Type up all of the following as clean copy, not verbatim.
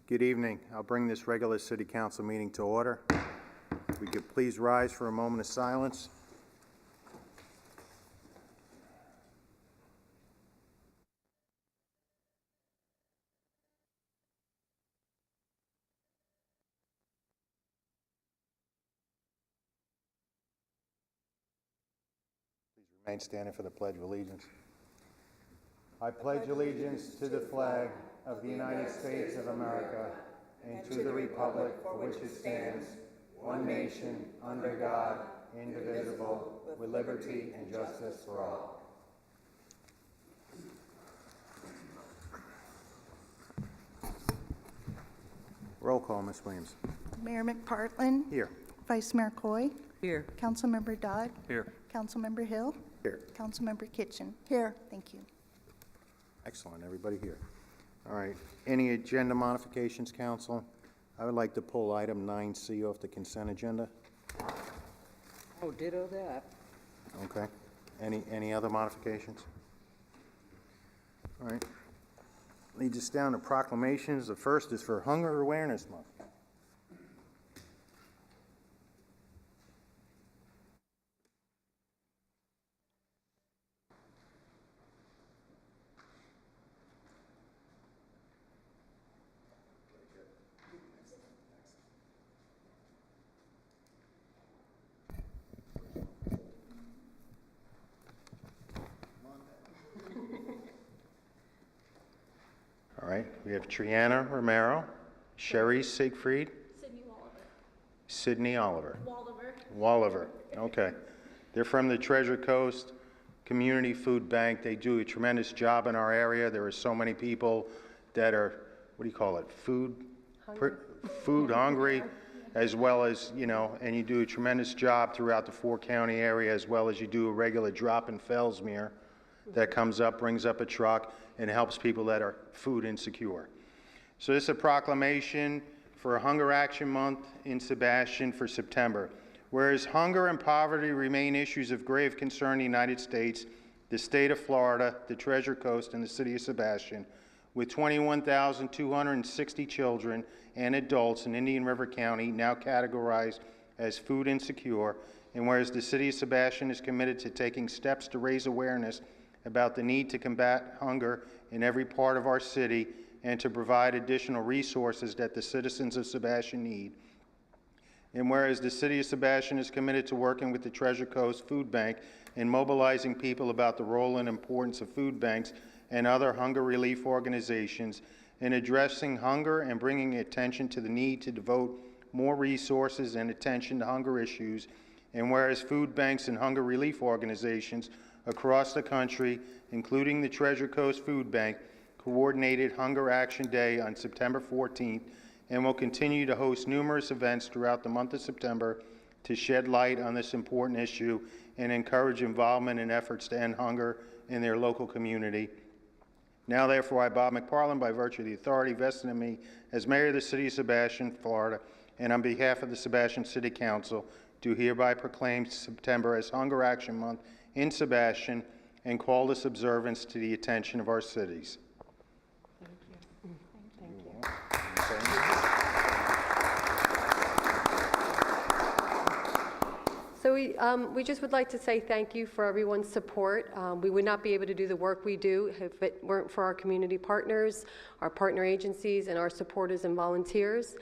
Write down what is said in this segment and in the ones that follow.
Good evening. I'll bring this regular City Council meeting to order. If we could please rise for a moment of silence. Please remain standing for the Pledge of Allegiance. I pledge allegiance to the flag of the United States of America and to the republic for which it stands, one nation, under God, indivisible, with liberty and justice for all. Roll call, Ms. Williams. Mayor McPartlin. Here. Vice Mayor Coy. Here. Councilmember Dodd. Here. Councilmember Hill. Here. Councilmember Kitchen. Here. Thank you. Excellent, everybody here. All right, any agenda modifications, council? I would like to pull item 9C off the consent agenda. Oh, ditto that. Okay. Any other modifications? All right. Leads us down to proclamations. The first is for Hunger Awareness Month. All right, we have Triana Romero, Sherry Siegfried, Sydney Oliver. Walliver, okay. They're from the Treasure Coast Community Food Bank. They do a tremendous job in our area. There are so many people that are, what do you call it, food hungry, as well as, you know, and you do a tremendous job throughout the four-county area, as well as you do a regular drop in Fellsmere that comes up, brings up a truck, and helps people that are food insecure. So this is a proclamation for Hunger Action Month in Sebastian for September. Whereas hunger and poverty remain issues of grave concern in the United States, the state of Florida, the Treasure Coast, and the city of Sebastian, with 21,260 children and adults in Indian River County now categorized as food insecure, and whereas the city of Sebastian is committed to taking steps to raise awareness about the need to combat hunger in every part of our city and to provide additional resources that the citizens of Sebastian need. And whereas the city of Sebastian is committed to working with the Treasure Coast Food Bank and mobilizing people about the role and importance of food banks and other hunger relief organizations in addressing hunger and bringing attention to the need to devote more resources and attention to hunger issues, and whereas food banks and hunger relief organizations across the country, including the Treasure Coast Food Bank, coordinated Hunger Action Day on September 14th and will continue to host numerous events throughout the month of September to shed light on this important issue and encourage involvement in efforts to end hunger in their local community. Now, therefore, I, Bob McPartlin, by virtue of the authority vested in me as Mayor of the City of Sebastian, Florida, and on behalf of the Sebastian City Council, do hereby proclaim September as Hunger Action Month in Sebastian and call this observance to the attention of our cities. Thank you. So we just would like to say thank you for everyone's support. We would not be able to do the work we do if it weren't for our community partners, our partner agencies, and our supporters and volunteers.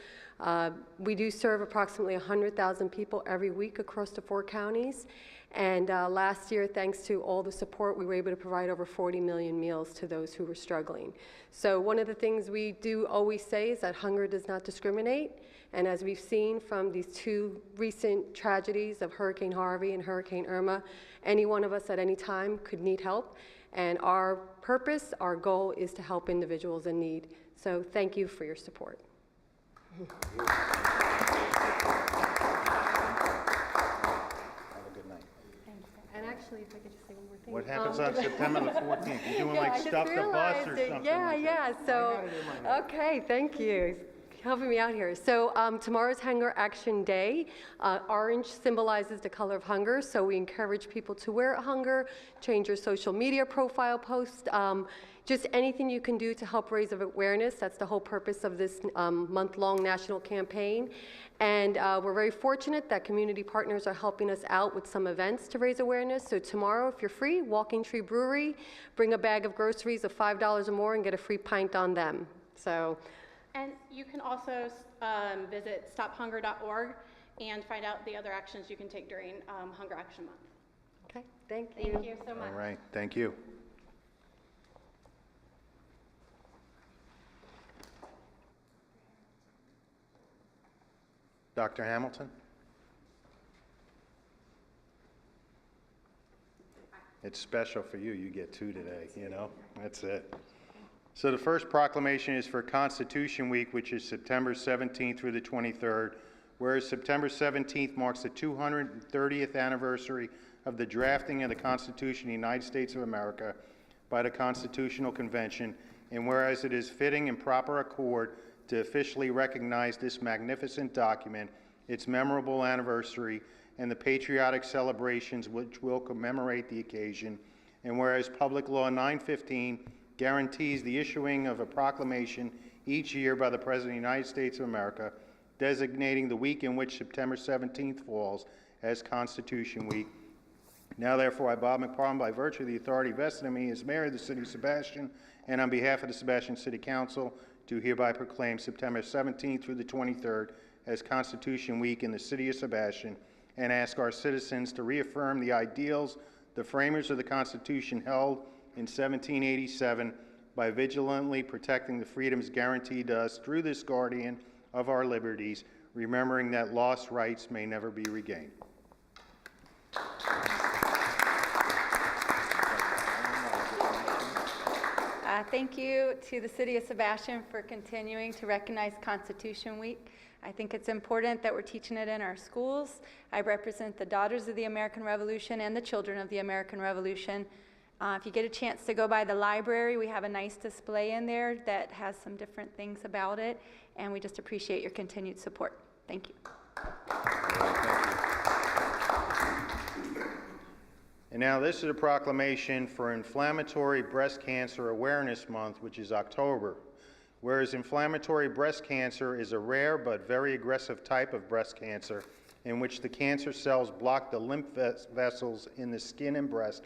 We do serve approximately 100,000 people every week across the four counties. And last year, thanks to all the support, we were able to provide over 40 million meals to those who were struggling. So one of the things we do always say is that hunger does not discriminate. And as we've seen from these two recent tragedies of Hurricane Harvey and Hurricane Irma, any one of us at any time could need help. And our purpose, our goal is to help individuals in need. So thank you for your support. And actually, if I could just say one more thing. What happens on September the 14th? You're doing like stuff the bus or something? Yeah. So, okay, thank you. helping me out here. So tomorrow's Hunger Action Day. Orange symbolizes the color of hunger, so we encourage people to wear hunger, change your social media profile post, just anything you can do to help raise awareness. That's the whole purpose of this month-long national campaign. And we're very fortunate that community partners are helping us out with some events to raise awareness. So tomorrow, if you're free, Walking Tree Brewery, bring a bag of groceries of $5 or more and get a free pint on them. So. And you can also visit stophunger.org and find out the other actions you can take during Hunger Action Month. Okay, thank you. Thank you so much. All right, thank you. Dr. Hamilton? It's special for you. You get 2 today, you know? That's it. So the first proclamation is for Constitution Week, which is September 17th through the 23rd, whereas September 17th marks the 230th anniversary of the drafting of the Constitution of the United States of America by the Constitutional Convention, and whereas it is fitting and proper accord to officially recognize this magnificent document, its memorable anniversary, and the patriotic celebrations which will commemorate the occasion, and whereas Public Law 915 guarantees the issuing of a proclamation each year by the President of the United States of America, designating the week in which September 17th falls as Constitution Week. Now, therefore, I, Bob McParland, by virtue of the authority vested in me as mayor of the city of Sebastian, and on behalf of the Sebastian City Council, do hereby proclaim September 17th through the 23rd as Constitution Week in the city of Sebastian, and ask our citizens to reaffirm the ideals the framers of the Constitution held in 1787 by vigilantly protecting the freedoms guaranteed to us through this guardian of our liberties, remembering that lost rights may never be regained. Thank you to the City of Sebastian for continuing to recognize Constitution Week. I think it's important that we're teaching it in our schools. I represent the Daughters of the American Revolution and the Children of the American Revolution. If you get a chance to go by the library, we have a nice display in there that has some different things about it, and we just appreciate your continued support. Thank you. And now this is a proclamation for Inflammatory Breast Cancer Awareness Month, which is October. Whereas inflammatory breast cancer is a rare but very aggressive type of breast cancer in which the cancer cells block the lymph vessels in the skin and breast,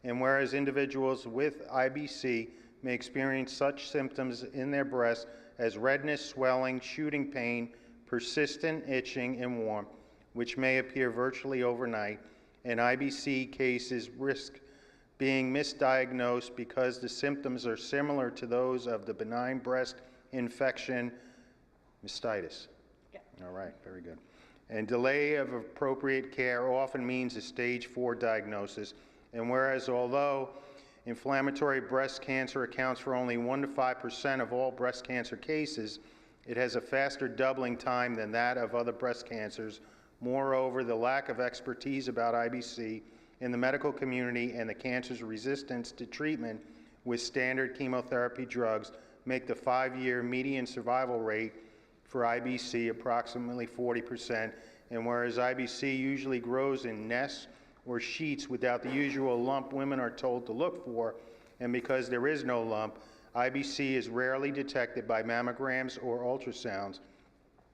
and whereas individuals with IBC may experience such symptoms in their breast as redness, swelling, shooting pain, persistent itching, and warmth, which may appear virtually overnight, and IBC cases risk being misdiagnosed because the symptoms are similar to those of the benign breast infection, mastitis. Yeah. All right, very good. And delay of appropriate care often means a stage 4 diagnosis. And whereas although inflammatory breast cancer accounts for only 1 to 5% of all breast cancer cases, it has a faster doubling time than that of other breast cancers. Moreover, the lack of expertise about IBC in the medical community and the cancer's resistance to treatment with standard chemotherapy drugs make the 5-year median survival rate for IBC approximately 40%. And whereas IBC usually grows in nests or sheets without the usual lump women are told to look for, and because there is no lump, IBC is rarely detected by mammograms or ultrasounds.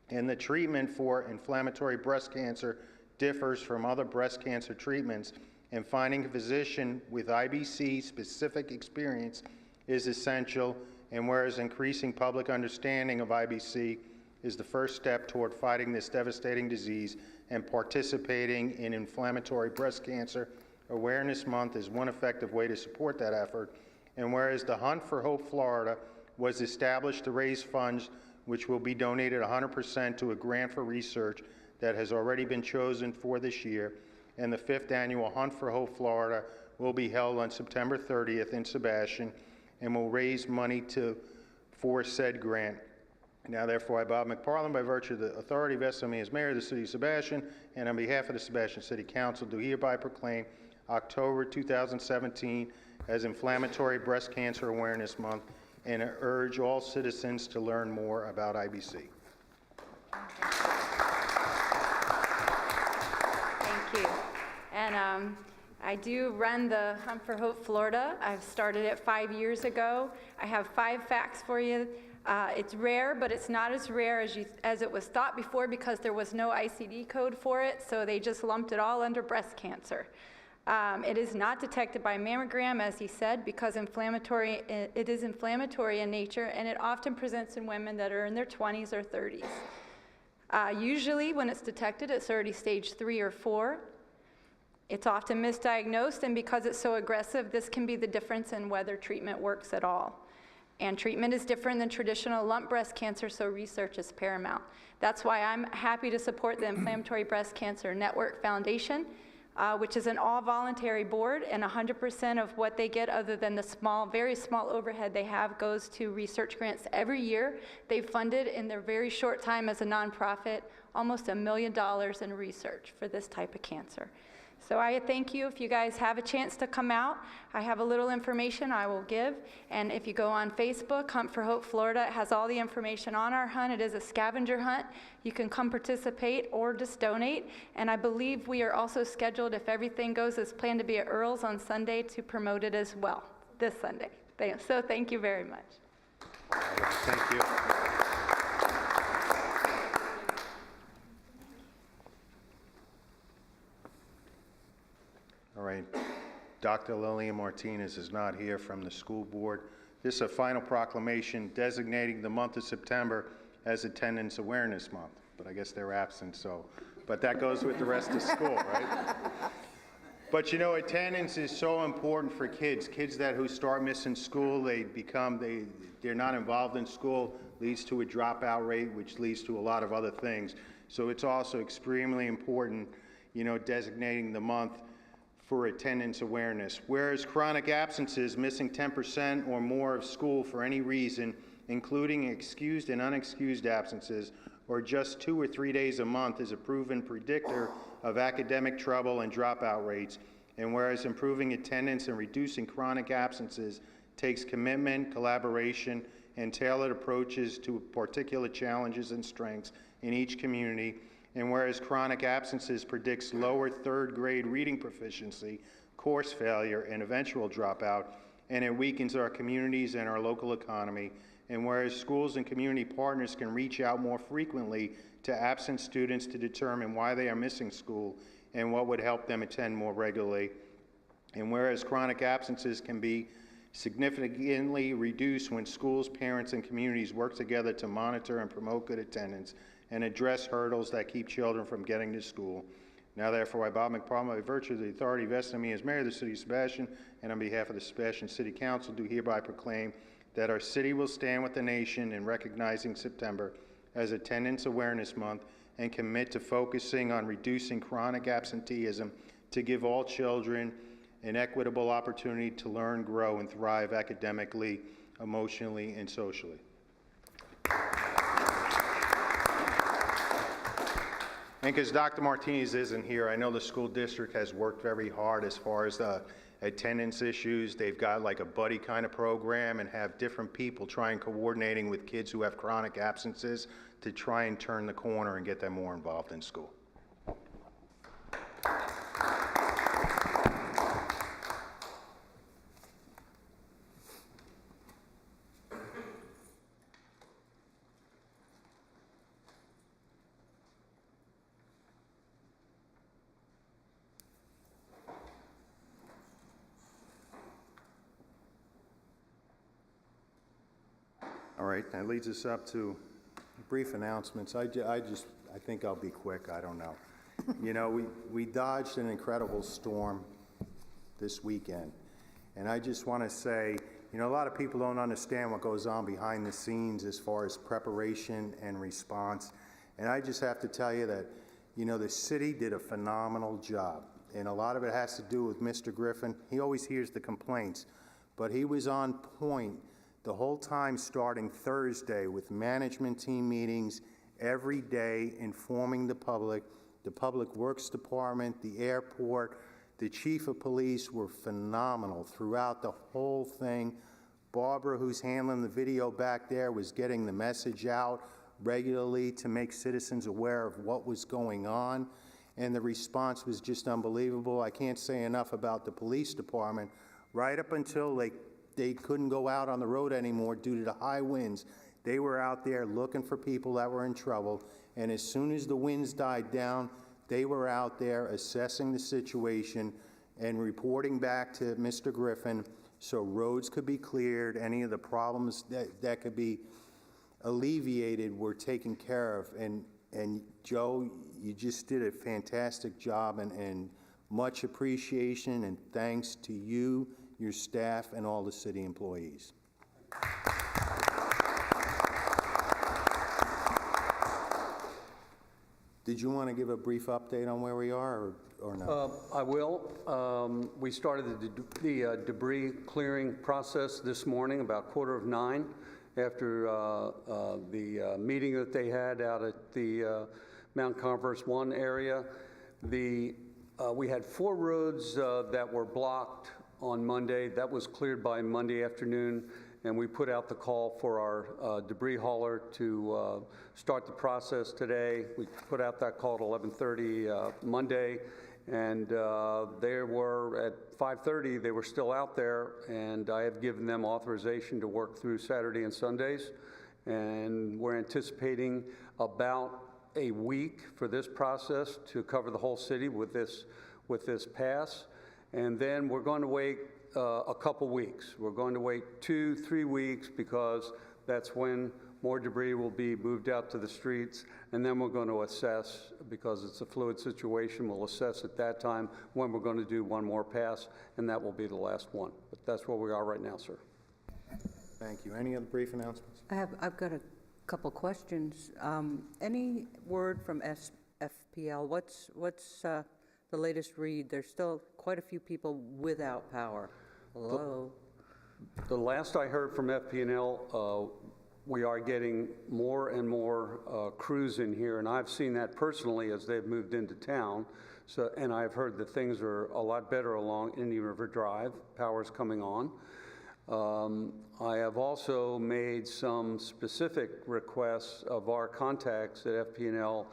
And the treatment for inflammatory breast cancer differs from other breast cancer treatments, and finding a physician with IBC-specific experience is essential, and whereas increasing public understanding of IBC is the first step toward fighting this devastating disease, and participating in Inflammatory Breast Cancer Awareness Month is one effective way to support that effort, and whereas the Hunt for Hope Florida was established to raise funds which will be donated 100% to a grant for research that has already been chosen for this year, and the 5th annual Hunt for Hope Florida will be held on September 30th in Sebastian and will raise money for said grant. Now, therefore, I, Bob McParland, by virtue of the authority vested in me as mayor of the city of Sebastian, and on behalf of the Sebastian City Council, do hereby proclaim October 2017 as Inflammatory Breast Cancer Awareness Month, and urge all citizens to learn more about IBC. I do run the Hunt for Hope Florida. I've started it 5 years ago. I have 5 facts for you. It's rare, but it's not as rare as it was thought before because there was no ICD code for it, so they just lumped it all under breast cancer. It is not detected by mammogram, as he said, because it is inflammatory in nature, and it often presents in women that are in their 20s or 30s. Usually, when it's detected, it's already stage 3 or 4. It's often misdiagnosed, and because it's so aggressive, this can be the difference in whether treatment works at all. And treatment is different than traditional lump breast cancer, so research is paramount. That's why I'm happy to support the Inflammatory Breast Cancer Network Foundation, which is an all-voluntary board, and 100% of what they get, other than the small, very small overhead they have, goes to research grants every year. They've funded, in their very short time as a nonprofit, almost $1 million in research for this type of cancer. So I thank you. If you guys have a chance to come out, I have a little information I will give. And if you go on Facebook, Hunt for Hope Florida, it has all the information on our hunt. It is a scavenger hunt. You can come participate or just donate. And I believe we are also scheduled, if everything goes as planned, to be at Earl's on Sunday to promote it as well, this Sunday. So thank you very much. Thank you. All right, Dr. Lillian Martinez is not here from the school board. This is a final proclamation designating the month of September as Attendance Awareness Month, but I guess they're absent, so, but that goes with the rest of school, right? But you know, attendance is so important for kids who start missing school. They're not involved in school, leads to a dropout rate, which leads to a lot of other things. So it's also extremely important, you know, designating the month for attendance awareness. Whereas chronic absences, missing 10% or more of school for any reason, including excused and unexcused absences, or just 2 or 3 days a month, is a proven predictor of academic trouble and dropout rates. And whereas improving attendance and reducing chronic absences takes commitment, collaboration, and tailored approaches to particular challenges and strengths in each community. And whereas chronic absences predicts lower 3rd grade reading proficiency, course failure, and eventual dropout, and it weakens our communities and our local economy. And whereas schools and community partners can reach out more frequently to absent students to determine why they are missing school and what would help them attend more regularly. And whereas chronic absences can be significantly reduced when schools, parents, and communities work together to monitor and promote good attendance and address hurdles that keep children from getting to school. Now therefore, I, Bob McPalmer, by virtue of the authority vested in me as mayor of the city of Sebastian, and on behalf of the Sebastian City Council, do hereby proclaim that our city will stand with the nation in recognizing September as Attendance Awareness Month and commit to focusing on reducing chronic absenteeism to give all children an equitable opportunity to learn, grow, and thrive academically, emotionally, and socially. And because Dr. Martinez isn't here, I know the school district has worked very hard as far as the attendance issues. They've got like a buddy kind of program and have different people trying coordinating with kids who have chronic absences to try and turn the corner and get them more involved in school. All right, that leads us up to brief announcements. I think I'll be quick. I don't know. You know, we dodged an incredible storm this weekend. And I just want to say, you know, a lot of people don't understand what goes on behind the scenes as far as preparation and response. And I just have to tell you that, you know, the city did a phenomenal job. And a lot of it has to do with Mr. Griffin. He always hears the complaints, but he was on point the whole time starting Thursday with management team meetings every day, informing the Public Works Department, the airport, the chief of police were phenomenal throughout the whole thing. Barbara, who's handling the video back there, was getting the message out regularly to make citizens aware of what was going on. and the response was just unbelievable. I can't say enough about the police department. Right up until they couldn't go out on the road anymore due to the high winds, they were out there looking for people that were in trouble, and as soon as the winds died down, they were out there assessing the situation and reporting back to Mr. Griffin so roads could be cleared, any of the problems that could be alleviated were taken care of. And Joe, you just did a fantastic job, and much appreciation and thanks to you, your staff, and all the city employees. Did you want to give a brief update on where we are, or no? I will. We started the debris clearing process this morning about 8:45 after the meeting that they had out at the Mount Converse 1 area. We had 4 roads that were blocked on Monday. That was cleared by Monday afternoon, and we put out the call for our debris hauler to start the process today. We put out that call at 11:30 Monday, and they were at 5:30, they were still out there, and I have given them authorization to work through Saturday and Sundays, and we're anticipating about a week for this process to cover the whole city with this pass, and then we're going to wait a couple weeks. We're going to wait 2-3 weeks because that's when more debris will be moved out to the streets, and then we're going to assess, because it's a fluid situation, we'll assess at that time when we're going to do one more pass, and that will be the last one. But that's where we are right now, sir. Thank you. Any other brief announcements? I've got a couple questions. Any word from FPL? What's the latest read? There's still quite a few people without power. Hello? The last I heard from FP&L, we are getting more and more crews in here, and I've seen that personally as they've moved into town. So, and I've heard that things are a lot better along Indian River Drive. Power's coming on. I have also made some specific requests of our contacts at FP&L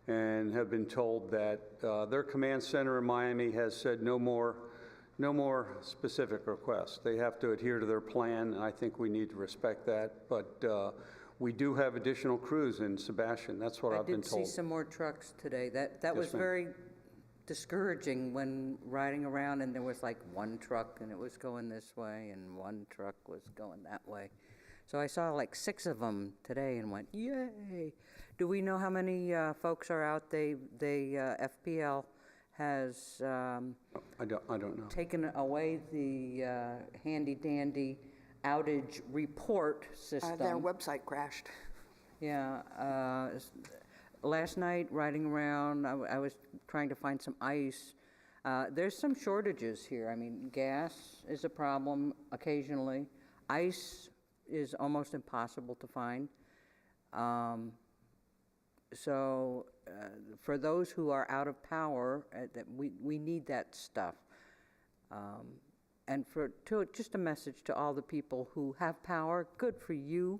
and have been told that their command center in Miami has said no more specific requests. They have to adhere to their plan, and I think we need to respect that. But we do have additional crews in Sebastian. That's what I've been told. I did see some more trucks today. That Yes, was ma'am. very discouraging when riding around and there was like one truck and it was going this way and one truck was going that way. So I saw like 6 of them today and went, yay. Do we know how many folks are out? FPL has I don't know. taken away the handy-dandy outage report system. Their website crashed. Yeah. Last night, riding around, I was trying to find some ice. There's some shortages here. I mean, gas is a problem occasionally. Ice is almost impossible to find. So for those who are out of power, we need that stuff. And just a message to all the people who have power, good for you.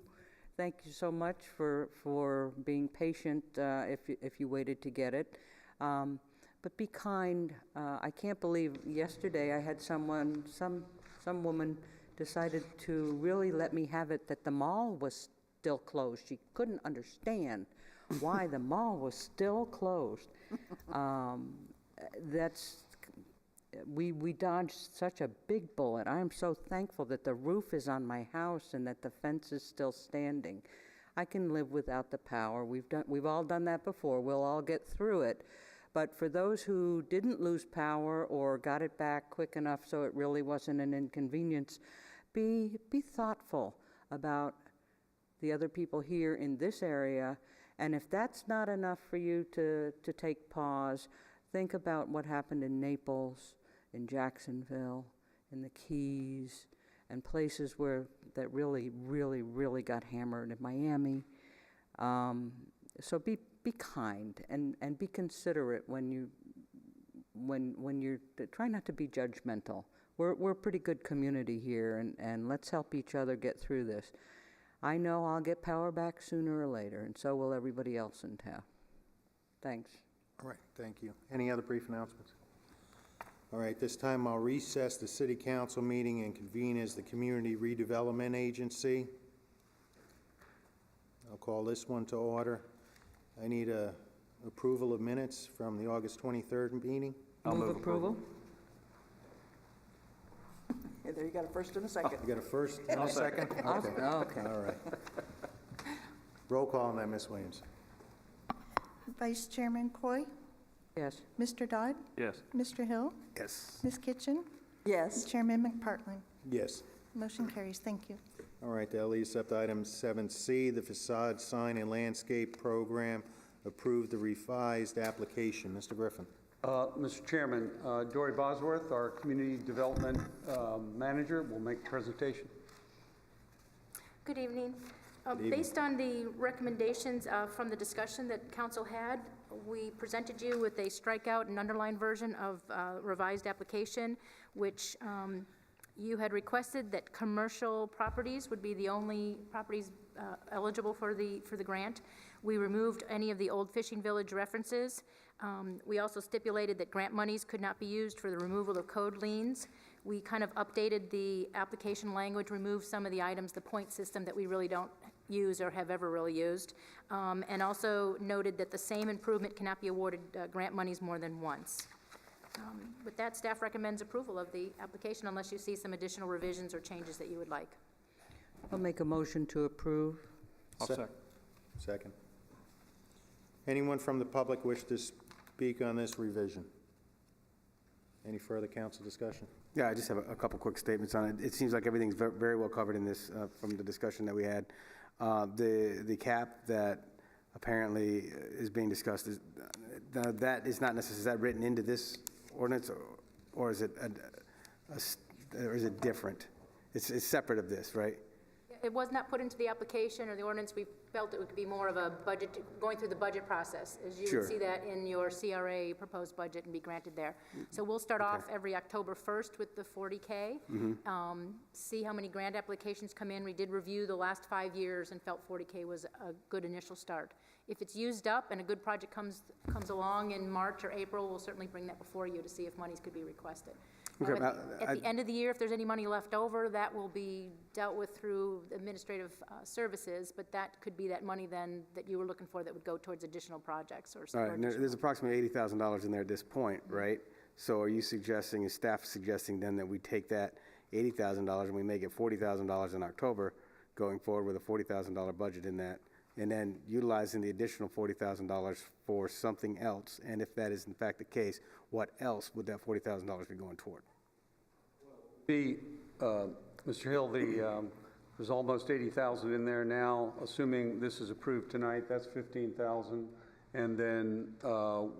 Thank you so much for being patient if you waited to get it. But be kind. I can't believe yesterday I had some woman decided to really let me have it that the mall was still closed. She couldn't understand why the mall was still closed. We dodged such a big bullet. I am so thankful that the roof is on my house and that the fence is still standing. I can live without the power. We've all done that before. We'll all get through it. But for those who didn't lose power or got it back quick enough so it really wasn't an inconvenience, be thoughtful about the other people here in this area. And if that's not enough for you to take pause, think about what happened in Naples, in Jacksonville, in the Keys, and places that really, really, really got hammered, in Miami. So be kind and be considerate when you're try not to be judgmental. We're a pretty good community here, and let's help each other get through this. I know I'll get power back sooner or later, and so will everybody else in town. Thanks. All right, thank you. Any other brief announcements? All right, this time I'll recess the city council meeting and convene as the Community Redevelopment Agency. I'll call this one to order. I need a approval of minutes from the August 23rd meeting. Move approval. Yeah, there you got a first and a second. You got a first and a second? Okay. Okay. All right. Roll call on that, Ms. Williams. Vice Chairman Coy, Yes. Mr. Dodd, Yes. Mr. Hill, Yes. Ms. Kitchen, Yes. Chairman McPartlin. Yes. Motion carries. Thank you. All right, that leads up to item 7C, the facade sign and landscape program. Approve the revised application. Mr. Griffin. Mr. Chairman, Dory Bosworth, our Community Development Manager, will make the presentation. Good evening. Based on the recommendations from the discussion that council had, we presented you with a strikeout and underlined version of revised application, which you had requested that commercial properties would be the only properties eligible for the grant. We removed any of the old fishing village references. We also stipulated that grant monies could not be used for the removal of code liens. We kind of updated the application language, removed some of the items, the point system that we really don't use or have ever really used, and also noted that the same improvement cannot be awarded grant monies more than once. With that, staff recommends approval of the application unless you see some additional revisions or changes that you would like. I'll make a motion to approve. I'll second. Second. Anyone from the public wish to speak on this revision? Any further council discussion? Yeah, I just have a couple quick statements on it. It seems like everything's very well covered in this from the discussion that we had. The cap that apparently is being discussed, that is not necessarily, is that written into this ordinance, or is it different? It's separate of this, right? It was not put into the application or the ordinance. We felt it would be more of a budget, going through the budget process, as you Sure. would see that in your CRA proposed budget and be granted there. So we'll start off every October 1st with the 40K, see how many grant applications come in. We did review the last 5 years and felt 40K was a good initial start. If it's used up and a good project comes along in March or April, we'll certainly bring that before you to see if monies could be requested. Okay, At the end of the year, if there's any money left over, that will be dealt with through administrative services, but that could be that money then that you were looking for that would go towards additional projects or. All right, and there's approximately $80,000 in there at this point, right? So are you suggesting, is staff suggesting then that we take that $80,000 and we make it $40,000 in October, going forward with a $40,000 budget in that, and then utilizing the additional $40,000 for something else? And if that is in fact the case, what else would that $40,000 be going toward? Mr. Hill, there's almost 80,000 in there now. Assuming this is approved tonight, that's 15,000. And then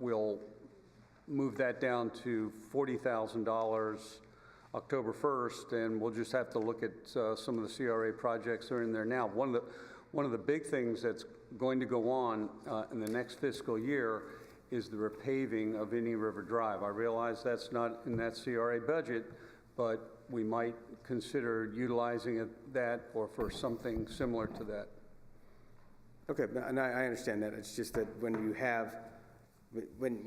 we'll move that down to $40,000 October 1st, and we'll just have to look at some of the CRA projects that are in there now. One of the big things that's going to go on in the next fiscal year is the repaving of Indian River Drive. I realize that's not in that CRA budget, but we might consider utilizing that or for something similar to that. Okay, and I understand that. It's just that when you have,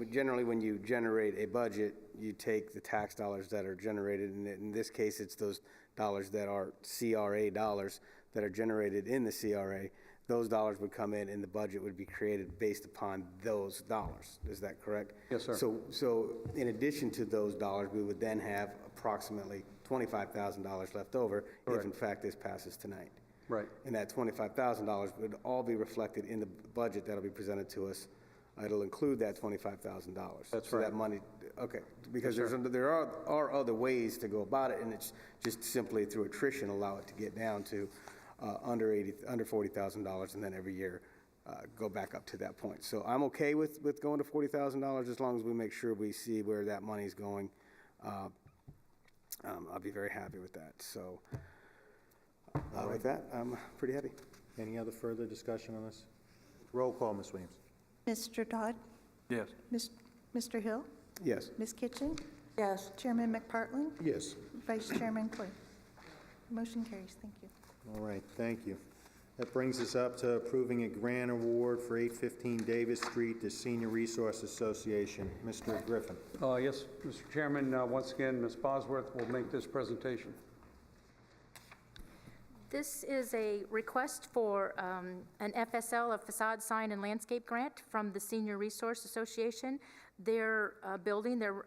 generally when you generate a budget, you take the tax dollars that are generated, and in this case, it's those dollars that are CRA dollars that are generated in the CRA. Those dollars would come in and the budget would be created based upon those dollars. Is that correct? Yes, sir. So in addition to those dollars, we would then have approximately $25,000 left over if in fact this passes tonight. Right. And that $25,000 would all be reflected in the budget that'll be presented to us. It'll include that $25,000. That's so right. That money, okay, because there are other ways to go about it, and it's just simply through attrition allow it to get down to under $40,000, and then every year go back up to that point. So I'm okay with going to $40,000 as long as we make sure we see where that money's going. I'll be very happy with that. So with that, I'm pretty happy. Any other further discussion on this? Roll call, Ms. Williams. Mr. Dodd, Yes. Mr. Hill, Yes. Ms. Kitchen, Yes. Chairman McPartlin, Yes. Vice Chairman Coy. Motion carries. Thank you. All right, thank you. That brings us up to approving a grant award for 815 Davis Street to Senior Resource Association. Mr. Griffin. Yes, Mr. Chairman, once again, Ms. Bosworth will make this presentation. This is a request for an FSL, a facade sign and landscape grant from the Senior Resource Association. Their building, their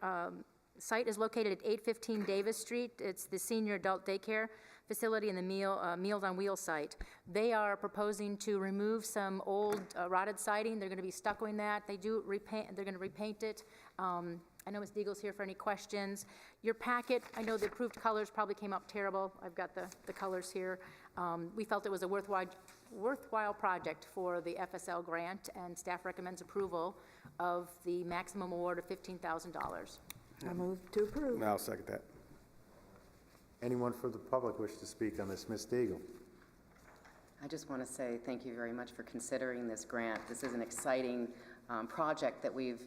site is located at 815 Davis Street. It's the senior adult daycare facility and the Meals on Wheels site. They are proposing to remove some old rotted siding. They're going to be stuccoing that. They're going to repaint it. I know Ms. Deagle's here for any questions. Your packet, I know the approved colors probably came out terrible. I've got the colors here. We felt it was a worthwhile project for the FSL grant, and staff recommends approval of the maximum award of $15,000. I move to approve. I'll second that. Anyone from the public wish to speak on this? Ms. Deagle. I just want to say thank you very much for considering this grant. This is an exciting project that we've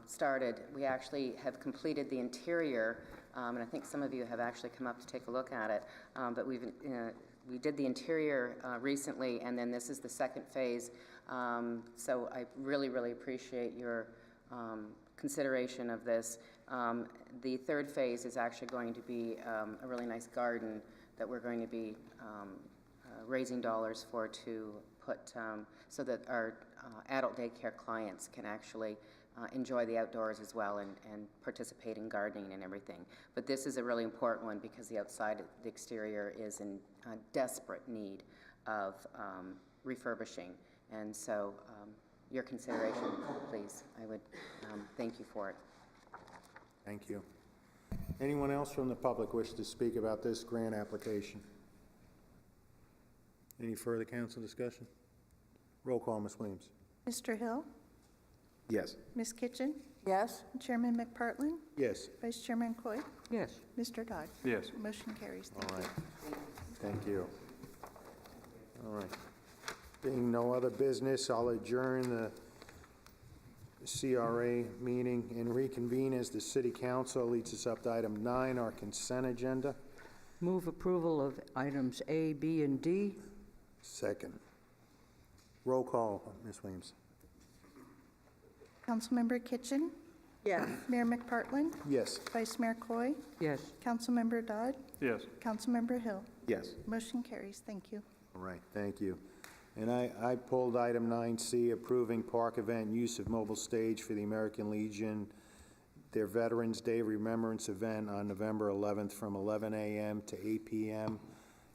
started. We actually have completed the interior, and I think some of you have actually come up to take a look at it, but we did the interior recently, and then this is the second phase. So I really, really appreciate your consideration of this. The third phase is actually going to be a really nice garden that we're going to be raising dollars for to put so that our adult daycare clients can actually enjoy the outdoors as well and participate in gardening and everything. But this is a really important one because the outside, the exterior is in desperate need of refurbishing. And so your consideration, please. I would thank you for it. Thank you. Anyone else from the public wish to speak about this grant application? Any further council discussion? Roll call, Ms. Williams. Mr. Hill? Yes. Ms. Kitchen? Yes? Chairman McPartlin? Yes. Vice Chairman Coy? Yes. Mr. Dodd? Yes. Motion carries. Thank All you. right. Thank you. All right. Being no other business, I'll adjourn the CRA meeting and reconvene as the City Council. Leads us up to item 9, our consent agenda. Move approval of items A, B, and D. Second. Roll call, Ms. Williams. Councilmember Kitchen? Yes. Mayor McPartlin? Yes. Vice Mayor Coy? Yes. Councilmember Dodd? Yes. Councilmember Hill? Yes. Motion carries. Thank you. All right, thank you. And I pulled item 9C, approving park event use of mobile stage for the American Legion, their Veterans Day Remembrance event on November 11th from 11 a.m. to 8 p.m.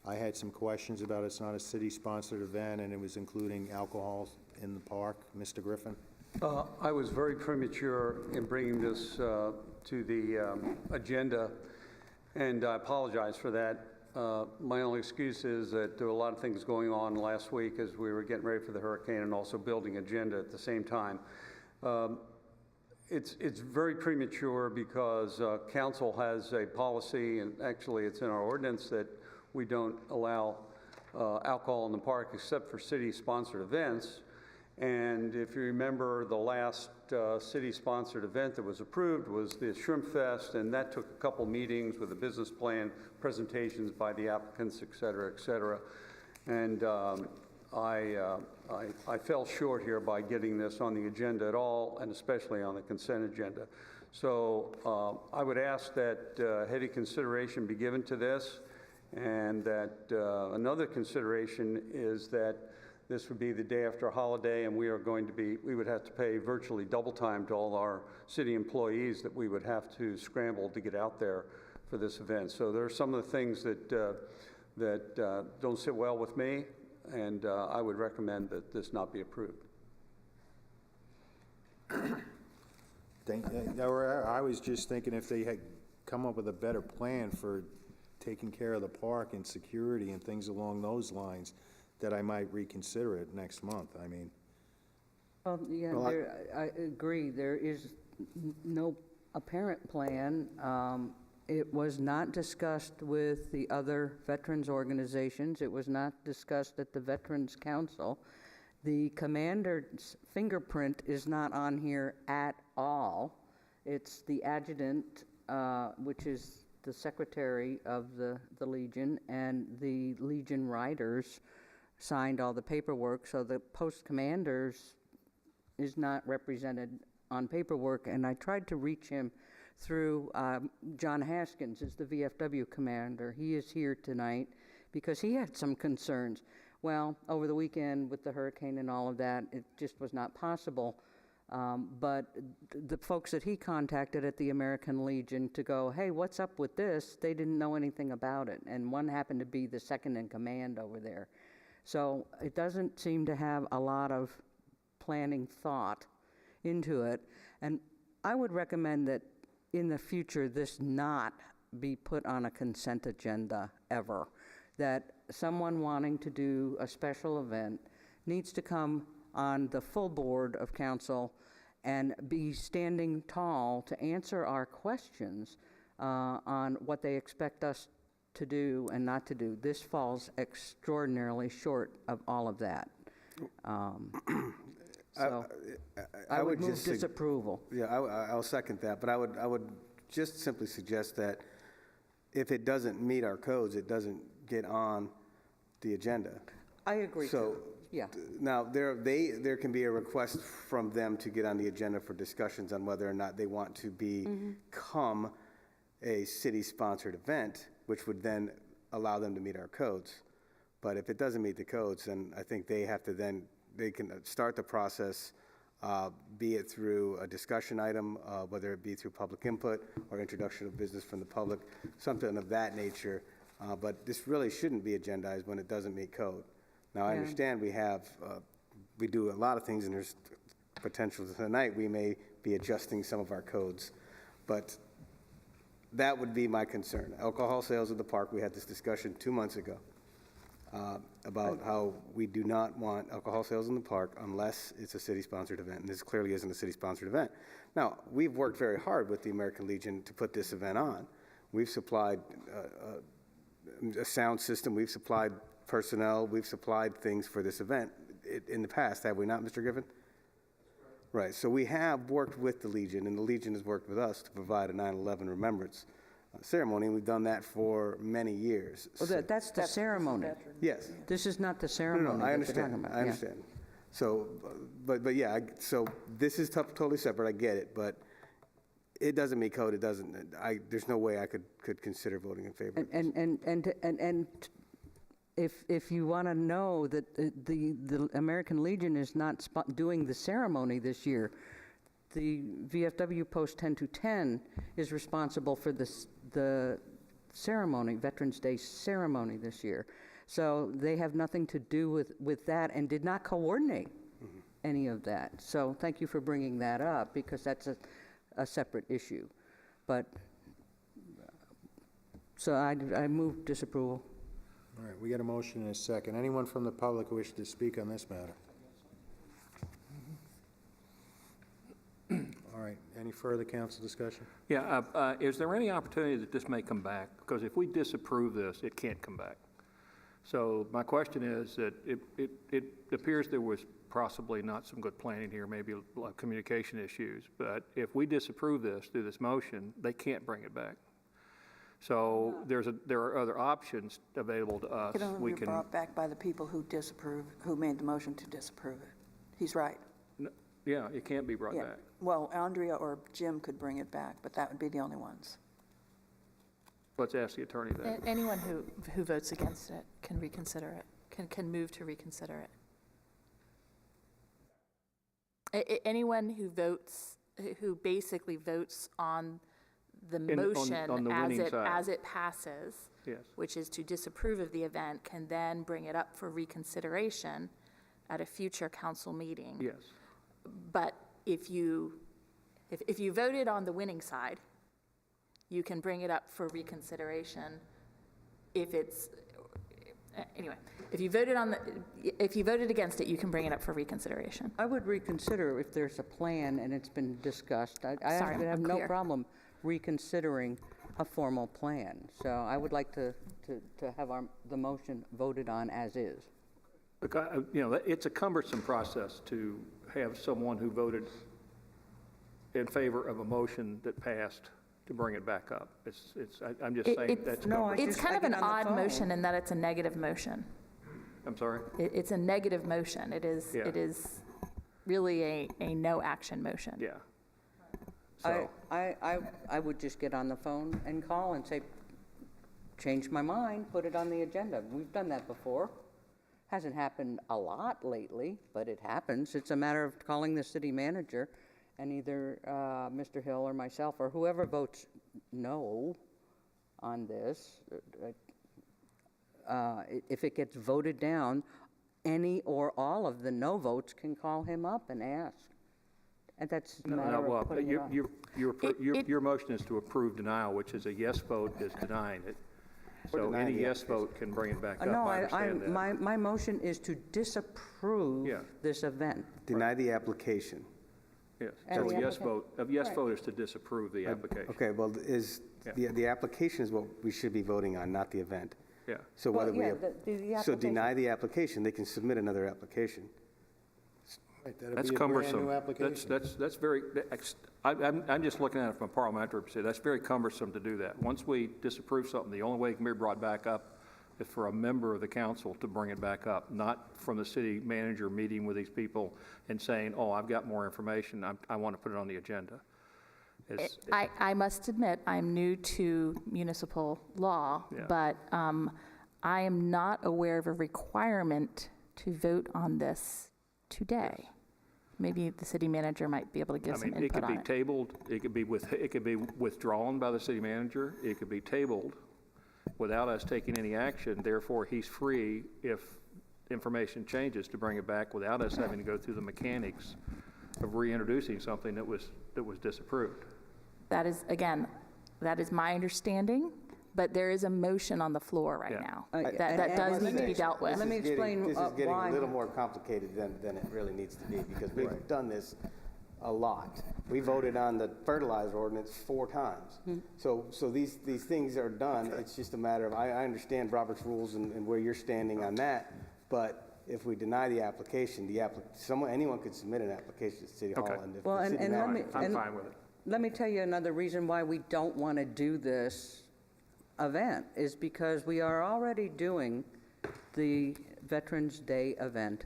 I had some questions about it. It's not a city-sponsored event, and it was including alcohol in the park. Mr. Griffin? I was very premature in bringing this to the agenda, and I apologize for that. My only excuse is that there were a lot of things going on last week as we were getting ready for the hurricane and also building agenda at the same time. It's very premature because council has a policy, and actually it's in our ordinance, that we don't allow alcohol in the park except for city-sponsored events. And if you remember, the last city-sponsored event that was approved was the Shrimp Fest, and that took a couple meetings with a business plan, presentations by the applicants, et cetera, et cetera. And I fell short here by getting this on the agenda at all, and especially on the consent agenda. So I would ask that heavy consideration be given to this, and that another consideration is that this would be the day after a holiday, and we would have to pay virtually double time to all our city employees that we would have to scramble to get out there for this event. So there are some of the things that don't sit well with me, and I would recommend that this not be approved. I was just thinking if they had come up with a better plan for taking care of the park and security and things along those lines, that I might reconsider it next month. I mean, Well, yeah, I agree. There is no apparent plan. It was not discussed with the other veterans organizations. It was not discussed at the Veterans Council. The commander's fingerprint is not on here at all. It's the adjutant, which is the secretary of the Legion, and the Legion Riders signed all the paperwork, so the post commanders is not represented on paperwork, and I tried to reach him through John Haskins, is the VFW commander. He is here tonight because he had some concerns. Well, over the weekend with the hurricane and all of that, it just was not possible. But the folks that he contacted at the American Legion to go, hey, what's up with this? They didn't know anything about it. And one happened to be the second in command over there. So it doesn't seem to have a lot of planning thought into it. And I would recommend that in the future this not be put on a consent agenda ever. That someone wanting to do a special event needs to come on the full board of council and be standing tall to answer our questions on what they expect us to do and not to do. This falls extraordinarily short of all of that. So I would move disapproval. Yeah, I'll second that, but I would just simply suggest that if it doesn't meet our codes, it doesn't get on the agenda. I agree. So, yeah. Now, there can be a request from them to get on the agenda for discussions on whether or not they want to become a city-sponsored event, which would then allow them to meet our codes. But if it doesn't meet the codes, then I think they have to then, they can start the process, be it through a discussion item, whether it be through public input or introduction of business from the public, something of that nature. But this really shouldn't be agendized when it doesn't meet code. Now, I understand we do a lot of things, and there's potential tonight we may be adjusting some of our codes, but that would be my concern. Alcohol sales at the park, we had this discussion 2 months ago about how we do not want alcohol sales in the park unless it's a city-sponsored event, and this clearly isn't a city-sponsored event. Now, we've worked very hard with the American Legion to put this event on. We've supplied a sound system, we've supplied personnel, we've supplied things for this event in the past, have we not, Mr. Griffin? Right, so we have worked with the Legion, and the Legion has worked with us to provide a 9/11 remembrance ceremony, and we've done that for many years. Well, that's the ceremony. Yes. This is not the ceremony. No, I understand. I understand. So, but yeah, so this is totally separate. I get it, but it doesn't meet code. It doesn't. There's no way I could consider voting in favor. And if you want to know that the American Legion is not doing the ceremony this year, the VFW Post 10-10 is responsible for the ceremony, Veterans Day ceremony this year. So they have nothing to do with that and did not coordinate any of that. So thank you for bringing that up, because that's a separate issue. But, so I move disapproval. All right, we got a motion and a second. Anyone from the public who wishes to speak on this matter? All right, any further council discussion? Yeah, is there any opportunity that this may come back? Because if we disapprove this, it can't come back. So my question is that it appears there was possibly not some good planning here, maybe communication issues, but if we disapprove this through this motion, they can't bring it back. So there are other options available to us. It can only be brought back by the people who made the motion to disapprove it. He's right. No, yeah, it can't be brought back. Well, Andrea or Jim could bring it back, but that would be the only ones. Let's ask the attorney that. Anyone who votes against it can reconsider it, can move to reconsider it. Anyone who basically votes on the motion on the as it passes, yes, which is to disapprove of the event, can then bring it up for reconsideration at a future council meeting. Yes. But if you voted on the winning side, you can bring it up for reconsideration if it's, anyway, if you voted against it, you can bring it up for reconsideration. I would reconsider if there's a plan and it's been discussed. I have no problem reconsidering a formal plan. So I would like to have the motion voted on as is. Look, it's a cumbersome process to have someone who voted in favor of a motion that passed to bring it back up. I'm just saying that's it's kind of an odd motion in that it's a negative motion. I'm sorry? It's a negative motion. It is, Yeah. it is really a no action motion. Yeah. So, I would just get on the phone and call and say, change my mind, put it on the agenda. We've done that before. Hasn't happened a lot lately, but it happens. It's a matter of calling the city manager and either Mr. Hill or myself or whoever votes no on this, if it gets voted down, any or all of the no votes can call him up and ask. And that's a matter well, of putting it on. your motion is to approve denial, which is a yes vote is denying it. So denying any the yes vote can bring it back up. No, I understand that. my motion is to disapprove Yeah. this event. Deny the application. Yes, And so the a yes applicant- vote, is to disapprove the application. Okay, well, the application is what we should be voting on, not the event. Yeah. So Well, whether we yeah, have, the so application. deny the application, they can submit another application. That's cumbersome. That's very, I'm just looking at it from a parliamentary perspective. That's very cumbersome to do that. Once we disapprove something, the only way it can be brought back up is for a member of the council to bring it back up, not from the city manager meeting with these people and saying, oh, I've got more information, I want to put it on the agenda. I must admit, I'm new to municipal law, Yeah. but I am not aware of a requirement to vote on this today. Maybe the city manager might be able to give some it input could on be it. tabled, it could be withdrawn by the city manager, it could be tabled without us taking any action, therefore he's free if information changes to bring it back without us having to go through the mechanics of reintroducing something that was disapproved. That is, again, that is my understanding, but there is a motion on the floor right Yeah. now. And That does let need to me- be dealt with. Let me explain This is getting why. a little more complicated than it really needs to be, because we've done this a lot. We voted on the fertilizer ordinance 4 times. So these things are done, it's just a matter of, I understand Robert's rules and where you're standing on that, but if we deny the application, anyone could submit an application to City Hall, Okay. and if Well, the city and let manager... me- I'm and- fine with it. Let me tell you another reason why we don't want to do this event is because we are already doing the Veterans Day event.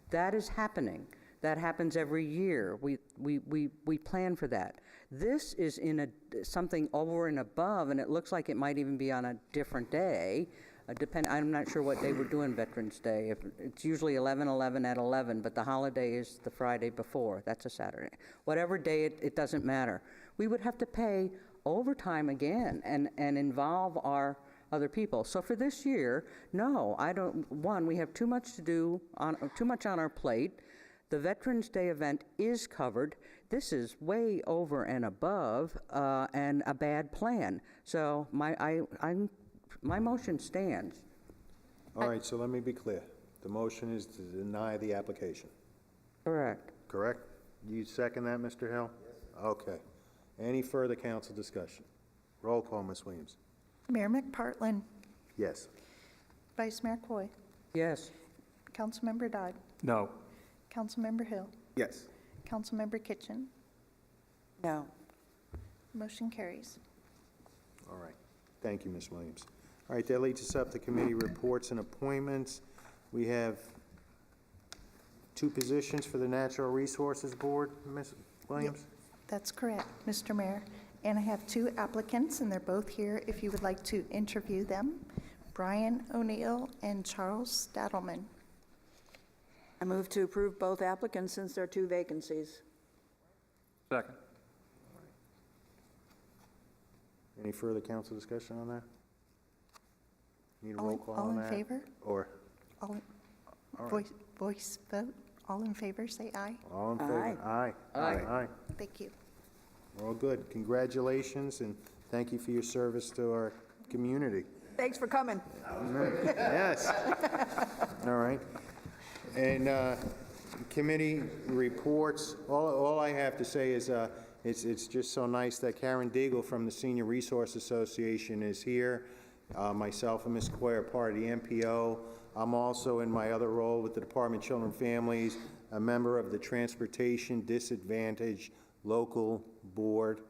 That is happening. That happens every year. We plan for that. This is in something over and above, and it looks like it might even be on a different day. I'm not sure what day we're doing Veterans Day. It's usually 11/11 at 11, but the holiday is the Friday before. That's a Saturday. Whatever day, it doesn't matter. We would have to pay overtime again and involve our other people. So for this year, no, I don't. One, we have too much to do, too much on our plate. The Veterans Day event is covered. This is way over and above, and a bad plan. So my motion stands. All right, so let me be clear. The motion is to deny the application, Correct. correct? You second that, Mr. Hill? Yes. Okay. Any further council discussion? Roll call, Ms. Williams. Mayor McPartlin, Yes. Vice Mayor Coy, Yes. Councilmember Dodd, No. Councilmember Hill, Yes. Councilmember Kitchen. No. Motion carries. All right. Thank you, Ms. Williams. All right, that leads us up to committee reports and appointments. We have 2 positions for the Natural Resources Board, Ms. Williams? That's correct, Mr. Mayor. And I have 2 applicants, and they're both here if you would like to interview them. Brian O'Neill and Charles Stadelman. I move to approve both applicants since there are 2 vacancies. Second. Any further council discussion on that? Need a All- roll call all on in that? favor? Or, All, all right. voice vote. All in favor, say aye. All in favor? Aye. Aye. Thank you. We're all good. Congratulations, and thank you for your service to our community. Thanks for coming. Yes. All right. And committee reports, all I have to say is it's just so nice that Karen Deagle from the Senior Resource Association is here. Myself and Ms. Coy are part of the MPO. I'm also, in my other role with the Department of Children and Families, a member of the Transportation Disadvantaged Local Board,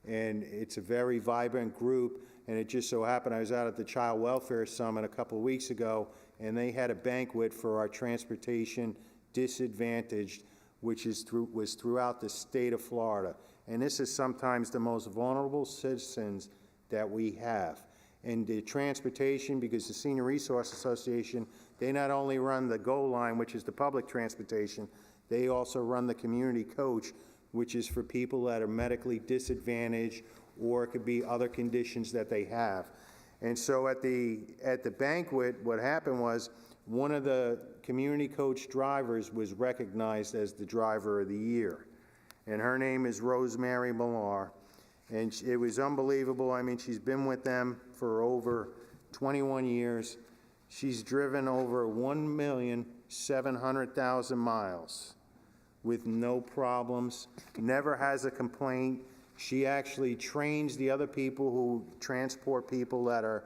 and it's a very vibrant group. And it just so happened I was out at the Child Welfare Summit a couple of weeks ago, and they had a banquet for our transportation disadvantaged, which was throughout the state of Florida. And this is sometimes the most vulnerable citizens that we have. And the transportation, because the Senior Resource Association, they not only run the GO line, which is the public transportation, they also run the community coach, which is for people that are medically disadvantaged, or it could be other conditions that they have. And so at the banquet, what happened was one of the community coach drivers was recognized as the driver of the year. And her name is Rosemary Millar. And it was unbelievable. I mean, she's been with them for over 21 years. She's driven over 1,700,000 miles with no problems, never has a complaint. She actually trains the other people who transport people that are,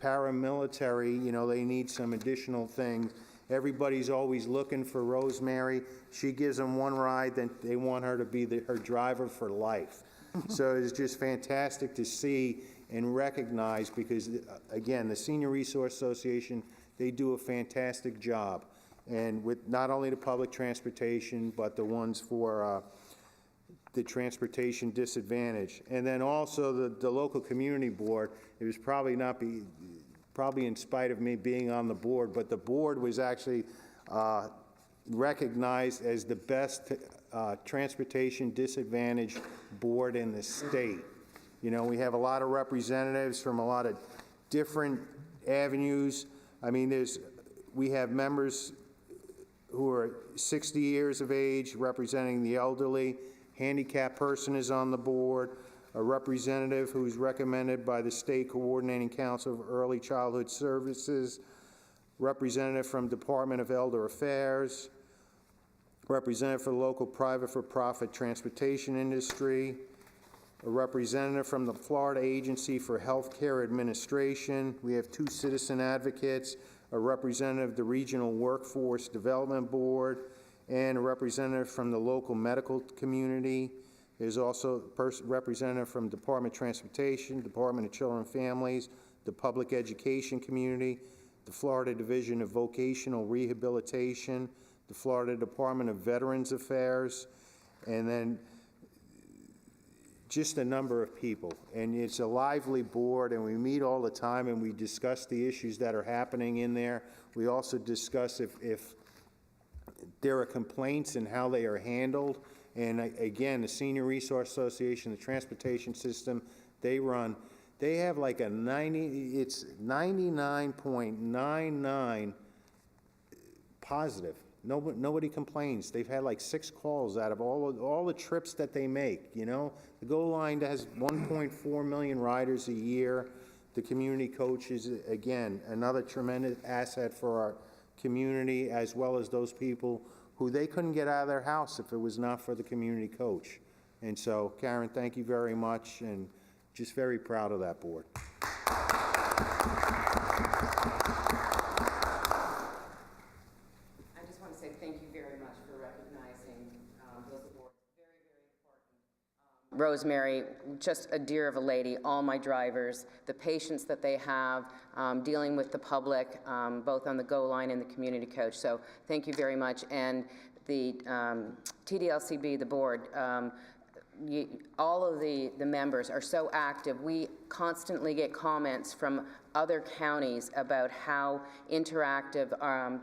paramilitary, they need some additional things. Everybody's always looking for Rosemary. She gives them one ride, then they want her to be her driver for life. So it's just fantastic to see and recognize, because, again, the Senior Resource Association, they do a fantastic job. And with not only the public transportation, but the ones for the transportation disadvantage. And then also the local community board, it was probably in spite of me being on the board, but the board was actually recognized as the best transportation disadvantage board in the state. We have a lot of representatives from a lot of different avenues. I mean, we have members who are 60 years of age representing the elderly. Handicapped person is on the board. A representative who's recommended by the State Coordinating Council of Early Childhood Services, representative from Department of Elder Affairs, representative for the local private for-profit transportation industry, a representative from the Florida Agency for Healthcare Administration. We have 2 citizen advocates, a representative of the Regional Workforce Development Board, and a representative from the local medical community. There's also a representative from Department of Transportation, Department of Children and Families, the Public Education Community, the Florida Division of Vocational Rehabilitation, the Florida Department of Veterans Affairs, and then just a number of people. And it's a lively board, and we meet all the time, and we discuss the issues that are happening in there. We also discuss if there are complaints and how they are handled. And again, the Senior Resource Association, the transportation system, they have like it's 99.99 positive. Nobody complains. They've had like 6 calls out of all the trips that they make, The GO line has 1.4 million riders a year. The community coach is, again, another tremendous asset for our community, as well as those people who they couldn't get out of their house if it was not for the community coach. And so, Karen, thank you very much, and just very proud of that board. I just want to say thank you very much for recognizing those awards. Very, very important. Rosemary, just a dear of a lady, all my drivers, the patience that they have, dealing with the public, both on the GO line and the community coach. So thank you very much. And the TDLCB, the board, all of the members are so active. We constantly get comments from other counties about how interactive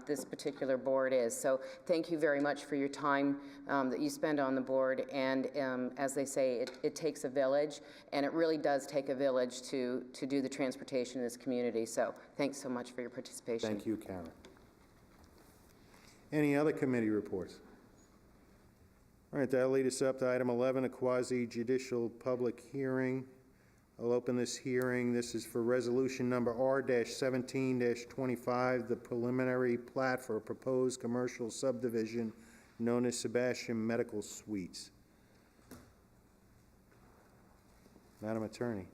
this particular board is. So thank you very much for your time that you spend on the board. And as they say, it takes a village, and it really does take a village to do the transportation in this community. So thanks so much for your participation. Thank you, Karen. Any other committee reports? All right, that'll lead us up to item 11, a quasi-judicial public hearing. I'll open this hearing. This is for resolution number R-17-25, the preliminary plat for a proposed commercial subdivision known as Sebastian Medical Suites. Madam Attorney.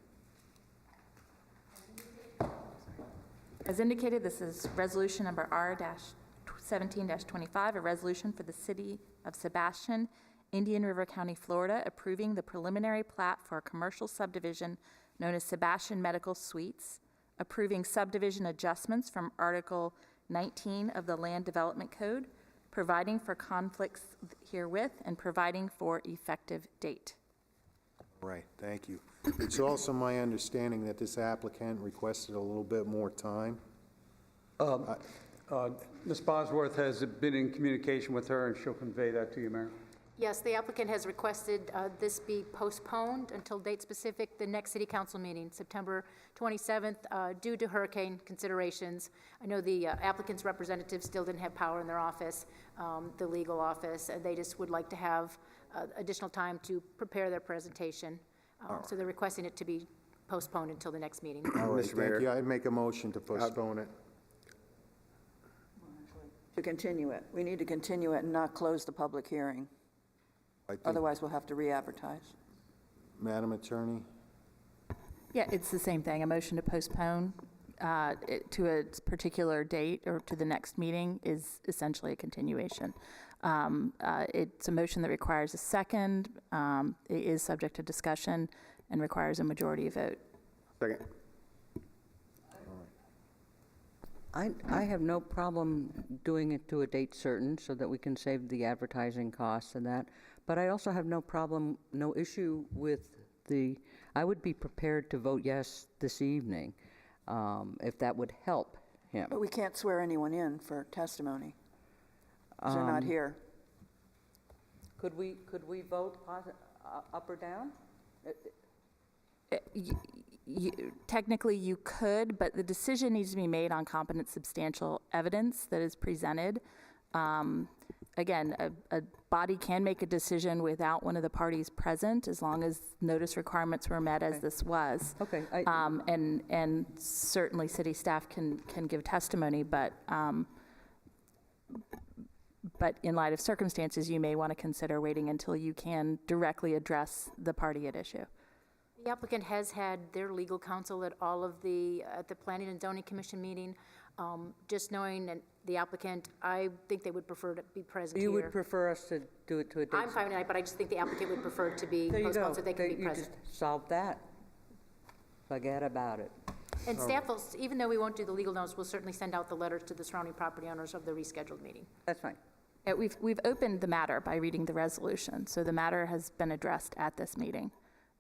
As indicated, this is resolution number R-17-25, a resolution for the City of Sebastian, Indian River County, Florida, approving the preliminary plat for a commercial subdivision known as Sebastian Medical Suites, approving subdivision adjustments from Article 19 of the Land Development Code, providing for conflicts herewith, and providing for effective date. Right, thank you. It's also my understanding that this applicant requested a little bit more time. Ms. Bosworth has been in communication with her, and she'll convey that to you, Mayor. Yes, the applicant has requested this be postponed until date specific, the next city council meeting, September 27th, due to hurricane considerations. I know the applicant's representative still didn't have power in their office, the legal office, and they just would like to have additional time to prepare their presentation. So they're requesting it to be postponed until the next meeting. All right, Mr. Mayor. thank you. I'd make a motion to postpone it. To continue it. We need to continue it and not close the public hearing. I think- Otherwise, we'll have to re-advertise. Madam Attorney? Yeah, it's the same thing. A motion to postpone to a particular date or to the next meeting is essentially a continuation. It's a motion that requires a second. It is subject to discussion and requires a majority vote. Second. I have no problem doing it to a date certain so that we can save the advertising costs and that, but I also have no issue with I would be prepared to vote yes this evening, if that would help him. But we can't swear anyone in for testimony, 'cause they're not here. Could we vote up or down? Technically, you could, but the decision needs to be made on competent substantial evidence that is presented. Again, a body can make a decision without one of the parties present, as long as notice requirements were met, as this was. Okay. And certainly, city staff can give testimony, but in light of circumstances, you may want to consider waiting until you can directly address the party at issue. The applicant has had their legal counsel at all of at the Planning and Zoning Commission meeting. Just knowing that the applicant, I think they would prefer to be present here. You would prefer us to do it to a date? I'm fine with that, but I just think the applicant would prefer to be postponed so they can be present. You just solved that. Forget about it. And staff will, even though we won't do the legal notice, we'll certainly send out the letters to the surrounding property owners of the rescheduled meeting. That's fine. We've opened the matter by reading the resolution, so the matter has been addressed at this meeting.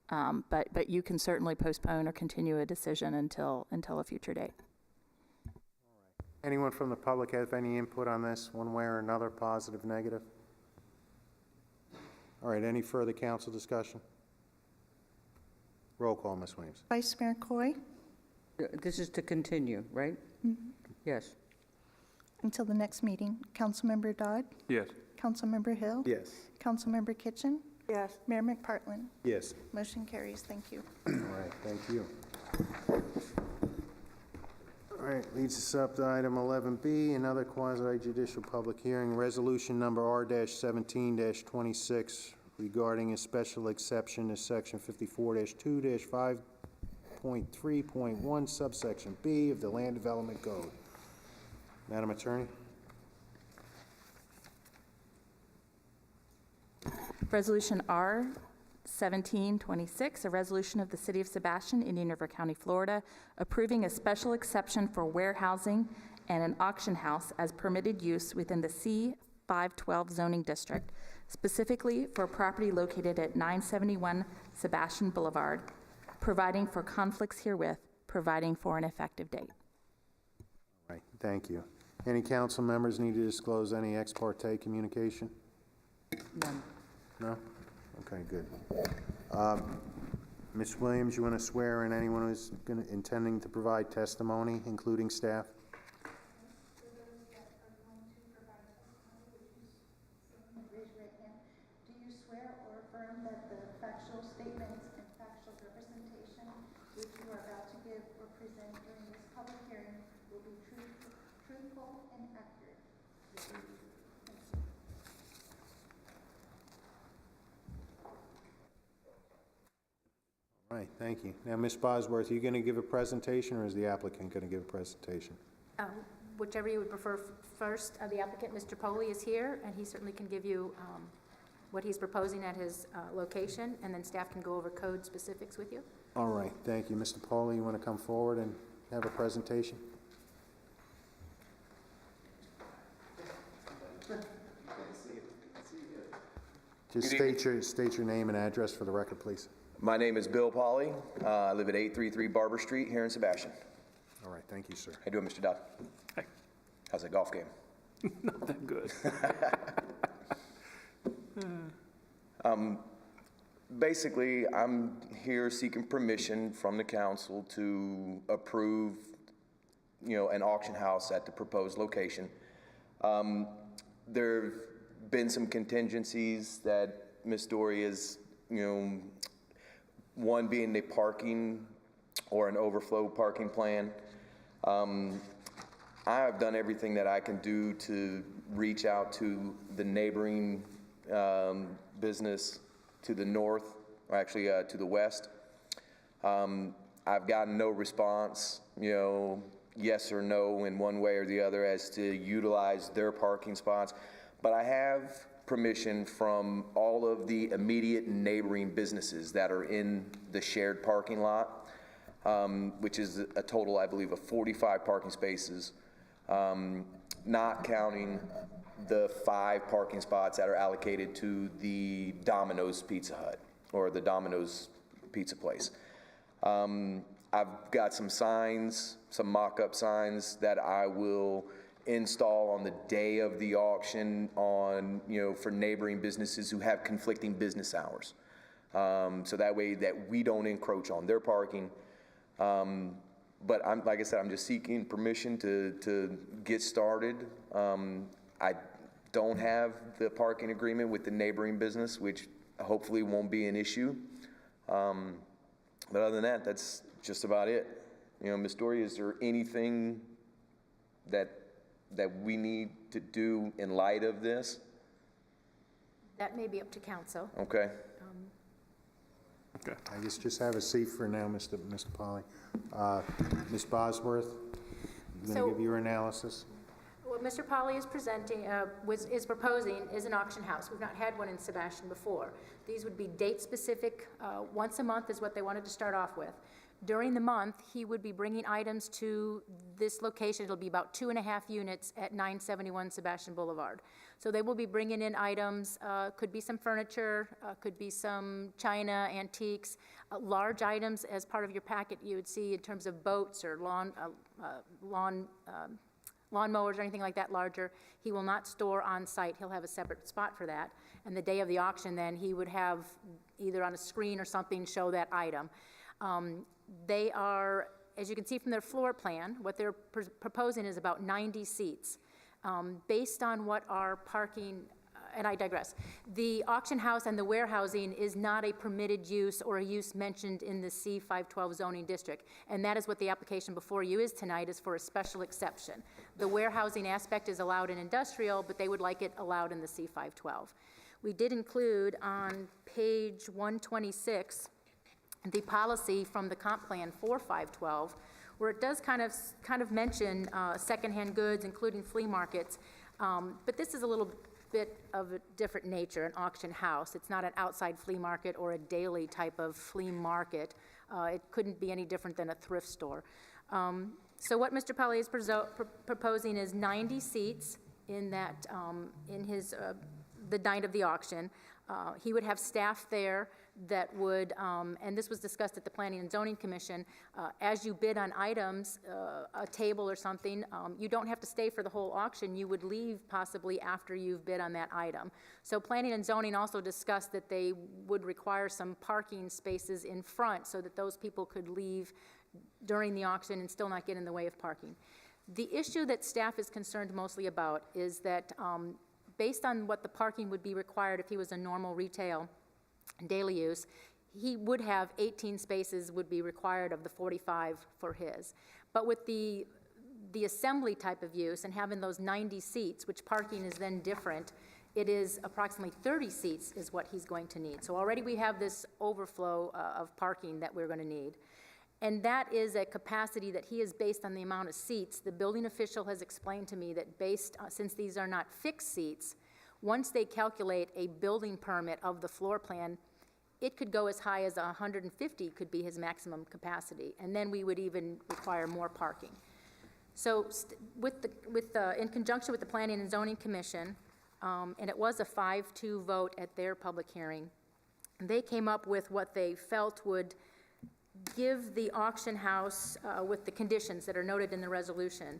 But you can certainly postpone or continue a decision until a future date. Anyone from the public have any input on this, one way or another, positive, negative? All right, any further council discussion? Roll call, Ms. Williams. Vice Mayor Coy, This is to continue, right? Mm-hmm. Yes. until the next meeting. Councilmember Dodd, Yes. Councilmember Hill, Yes. Councilmember Kitchen, Yes. Mayor McPartlin. Yes. Motion carries. Thank you. All right, thank you. All right, leads us up to item 11B, another quasi-judicial public hearing, resolution number R-17-26 regarding a special exception to section 54-2-5.3.1 subsection B of the Land Development Code. Madam Attorney? Resolution R-1726, a resolution of the City of Sebastian, Indian River County, Florida, approving a special exception for warehousing and an auction house as permitted use within the C-512 zoning district, specifically for property located at 971 Sebastian Boulevard, providing for conflicts herewith, providing for an effective date. All right, thank you. Any council members need to disclose any ex parte communication? None. No? Okay, good. Ms. Williams, you want to swear in anyone who's intending to provide testimony, including staff? Raise your right hand. Do you swear or affirm that the factual statements and factual representation which you are about to give or present during this public hearing will be truthful and accurate? All right, thank you. Now, Ms. Bosworth, are you going to give a presentation, or is the applicant going to give a presentation? Whichever you would prefer first. The applicant, Mr. Poley, is here, and he certainly can give you what he's proposing at his location, and then staff can go over code specifics with you. All right, thank you. Mr. Pauly, you want to come forward and have a presentation? Just state your name and address for the record, please. My name is Bill Pauley. I live at 833 Barber Street here in Sebastian. All right, thank you, sir. How you doing, Mr. Dodd? Hey. How's that golf game? Not that good. Basically, I'm here seeking permission from the council to approve, an auction house at the proposed location. There've been some contingencies that Ms. Dory has, one being the parking or an overflow parking plan. I have done everything that I can do to reach out to the neighboring business to the north, or actually to the west. I've gotten no response, yes or no in one way or the other as to utilize their parking spots. But I have permission from all of the immediate neighboring businesses that are in the shared parking lot, which is a total, I believe, of 45 parking spaces, not counting the 5 parking spots that are allocated to the Domino's Pizza Hut or the Domino's Pizza Place. I've got some signs, some mock-up signs that I will install on the day of the auction on, for neighboring businesses who have conflicting business hours. So that way that we don't encroach on their parking. But like I said, I'm just seeking permission to get started. I don't have the parking agreement with the neighboring business, which hopefully won't be an issue. But other than that, that's just about it. Ms. Dory, is there anything that we need to do in light of this? That may be up to council. Okay. Okay. I guess just have a seat for now, Mr. Polly. Ms. Bosworth, you going to give your analysis? What Mr. Polly is presenting, is proposing is an auction house. We've not had one in Sebastian before. These would be date-specific. Once a month is what they wanted to start off with. During the month, he would be bringing items to this location. It'll be about 2.5 units at 971 Sebastian Boulevard. So they will be bringing in items, could be some furniture, could be some china, antiques, large items as part of your packet you would see in terms of boats or lawnmowers or anything like that larger. He will not store on site. He'll have a separate spot for that. And the day of the auction then, he would have either on a screen or something show that item. They are, as you can see from their floor plan, what they're proposing is about 90 seats. Based on what our parking, and I digress, the auction house and the warehousing is not a permitted use or a use mentioned in the C512 zoning district. And that is what the application before you is tonight, is for a special exception. The warehousing aspect is allowed in industrial, but they would like it allowed in the C512. We did include on page 126 the policy from the comp plan for 512, where it does kind of mention secondhand goods, including flea markets. But this is a little bit of a different nature, an auction house. It's not an outside flea market or a daily type of flea market. It couldn't be any different than a thrift store. So what Mr. Polly is proposing is 90 seats in that, in his, the night of the auction. He would have staff there that would, and this was discussed at the Planning and Zoning Commission, as you bid on items, a table or something, you don't have to stay for the whole auction. You would leave possibly after you've bid on that item. So Planning and Zoning also discussed that they would require some parking spaces in front so that those people could leave during the auction and still not get in the way of parking. The issue that staff is concerned mostly about is that based on what the parking would be required if he was a normal retail daily use, he would have 18 spaces would be required of the 45 for his. But with the assembly type of use and having those 90 seats, which parking is then different, it is approximately 30 seats is what he's going to need. So already we have this overflow of parking that we're going to need. And that is a capacity that he is based on the amount of seats. The building official has explained to me that based, since these are not fixed seats, once they calculate a building permit of the floor plan, it could go as high as 150 could be his maximum capacity, and then we would even require more parking. So in conjunction with the Planning and Zoning Commission, and it was a 5-2 vote at their public hearing, they came up with what they felt would give the auction house, with the conditions that are noted in the resolution,